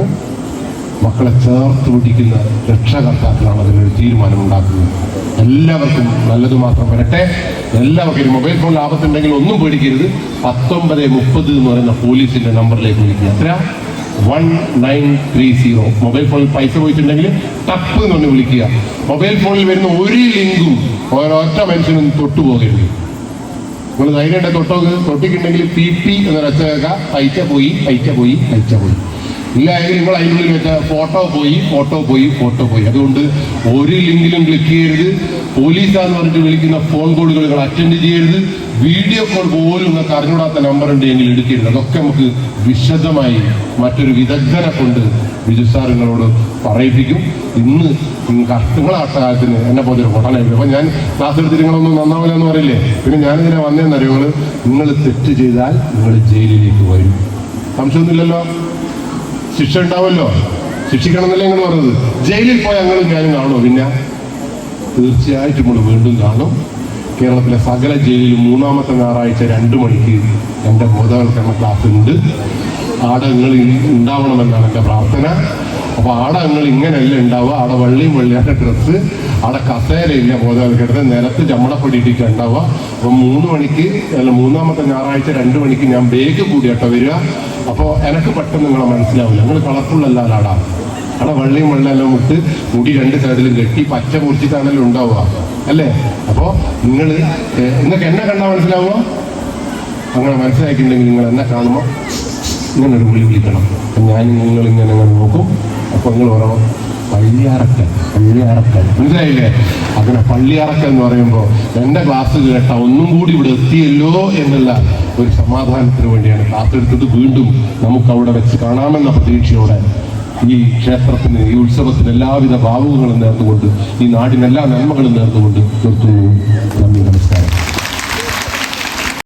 മക്കളെ ചേർത്ത് പിടിക്കുന്ന രക്ഷകർത്താക്കളാണ് അതിനൊരു തീരുമാനമുണ്ടാക്കുന്നത്. എല്ലാവർക്കും നല്ലത് മാത്രം വരട്ടെ. എല്ലാവർക്കും മൊബൈൽ ഫോണിൽ ആപത്തുണ്ടെങ്കിൽ ഒന്നും പേടിക്കരുത്. 1930 എന്ന് പറയുന്ന പോലീസിന്റെ നമ്പറിലേക്ക് വിളിക്കുക. എത്ര? 1930. മൊബൈൽ ഫോണിൽ പൈസ പോയിട്ടുണ്ടെങ്കിൽ ടപ്പ് എന്ന് പറഞ്ഞ് വിളിക്കുക. മൊബൈൽ ഫോണിൽ വരുന്ന ഒരു ലിങ്കും ഒരൊറ്റ മനുഷ്യനും തൊട്ടുപോകരുത്. നിങ്ങൾ ധൈര്യമായിട്ട് തൊട്ടിട്ടുണ്ടെങ്കിൽ PP എന്നൊരൊച്ച കേൾക്കുക. അയച്ച പോയി. ഇല്ല എങ്കിൽ നിങ്ങൾ അതിനുള്ളിൽ വെച്ച ഫോട്ടോ പോയി. അതുകൊണ്ട് ഒരു ലിങ്കിലും ക്ലിക്ക് ചെയ്യരുത്. പോലീസാന്ന് പറഞ്ഞിട്ട് വിളിക്കുന്ന ഫോൺ കോളുകൾ നിങ്ങൾ അറ്റൻഡ് ചെയ്യരുത്. വീഡിയോ കോൾ പോലും നിങ്ങൾക്ക് അറിഞ്ഞൂടാത്ത നമ്പർ ഉണ്ടെങ്കിൽ എടുക്കരുത്. അതൊക്കെ നമുക്ക് വിശദമായി മറ്റൊരു വിദഗ്ധനെ കൊണ്ട് ബിജു സാർ നിങ്ങളോട് പറയിപ്പിക്കും. ഇന്ന് നിങ്ങളെ കാലത്തിന് എന്നെ പോലെ ഒരു പൊട്ടനായിരുന്നു. അപ്പൊ ഞാൻ ക്ലാസ് എടുത്തിട്ട് നിങ്ങളൊന്നും നന്നാവില്ല എന്ന് പറയില്ലേ. പിന്നെ ഞാനിതിനെ വന്നതെന്നറിയോ, നിങ്ങൾ തെറ്റ് ചെയ്താൽ നിങ്ങൾ ജയിലിലേക്ക് വരും. സംശയമൊന്നുമില്ലല്ലോ, ശിക്ഷ ഉണ്ടാവുമല്ലോ. ശിക്ഷിക്കണം എന്നല്ലേ നിങ്ങൾ പറഞ്ഞത്? ജയിലിൽ പോയി ഞങ്ങളും ഞാനും കാണുമോ? പിന്നെ തീർച്ചയായിട്ടും നമ്മൾ വീണ്ടും കാണും. കേരളത്തിലെ സകല ജയിലിലും 3-ാമത്തെ ഞായറാഴ്ച 2 മണിക്ക് എൻ്റെ ബോധവൽക്കരണ ക്ലാസ് ഉണ്ട്. ആടെ നിങ്ങൾ ഉണ്ടാവണമെന്നാണ് എൻ്റെ പ്രാർത്ഥന. അപ്പോൾ ആടെ നിങ്ങൾ ഇങ്ങനെയല്ല ഉണ്ടാവുക. ആടെ വെള്ളിയാട്ട ഡ്രസ്സ്, ആടെ കസേരയില്ല ബോധവൽക്കരണത്തിന്, നിലത്ത് ചമ്മടപ്പെട്ടിട്ടൊക്കെ ഉണ്ടാവുക. അപ്പം 3 മണിക്ക് അല്ല 3-ാമത്തെ ഞായറാഴ്ച 2 മണിക്ക് ഞാൻ ബേഗ് കൂടിയാട്ടോ വരിക. അപ്പോൾ എനിക്ക് പെട്ടെന്ന് നിങ്ങളെ മനസ്സിലാവില്ല. നിങ്ങൾ കളർഫുള്ളല്ല ആടാ. അവിടെ വെള്ളമെല്ലാം വിട്ട് മുടി 2 സൈഡിലും കെട്ടി പച്ച മുറിച്ചിട്ടാണല്ലോ ഉണ്ടാവുക അല്ലേ? അപ്പോൾ നിങ്ങൾക്ക് എന്നെ കണ്ടാൽ മനസ്സിലാവുക. അങ്ങനെ മനസ്സിലാക്കിയിട്ടുണ്ടെങ്കിൽ നിങ്ങൾ എന്നെ കാണുമ്പോൾ ഇങ്ങനെ ഒരു വിളിക്കണം. ഞാൻ നിങ്ങളിങ്ങനെ അങ്ങനെ നോക്കും. അപ്പോൾ നിങ്ങൾ പറയണം പള്ളിയാറക്കൽ. മനസ്സിലായില്ലേ? അങ്ങനെ പള്ളിയാറക്കൽ എന്ന് പറയുമ്പോൾ എൻ്റെ ക്ലാസ് കേട്ട ഒന്നും കൂടി ഇവിടെ എത്തിയല്ലോ എന്നുള്ള ഒരു സമാധാനത്തിന് വേണ്ടിയാണ് ക്ലാസ് എടുത്തത്. വീണ്ടും നമുക്ക് അവിടെ വെച്ച് കാണാമെന്ന പ്രതീക്ഷയോടെ ഈ ക്ഷേത്രത്തിന്, ഈ ഉത്സവത്തിന് എല്ലാവിധ ഭാവുകങ്ങളും നേർന്നുകൊണ്ട്, ഈ നാടിനെല്ലാ നന്മകളും നേർന്നുകൊണ്ട് നിർത്തുന്നു. നന്ദി, നമസ്കാരം.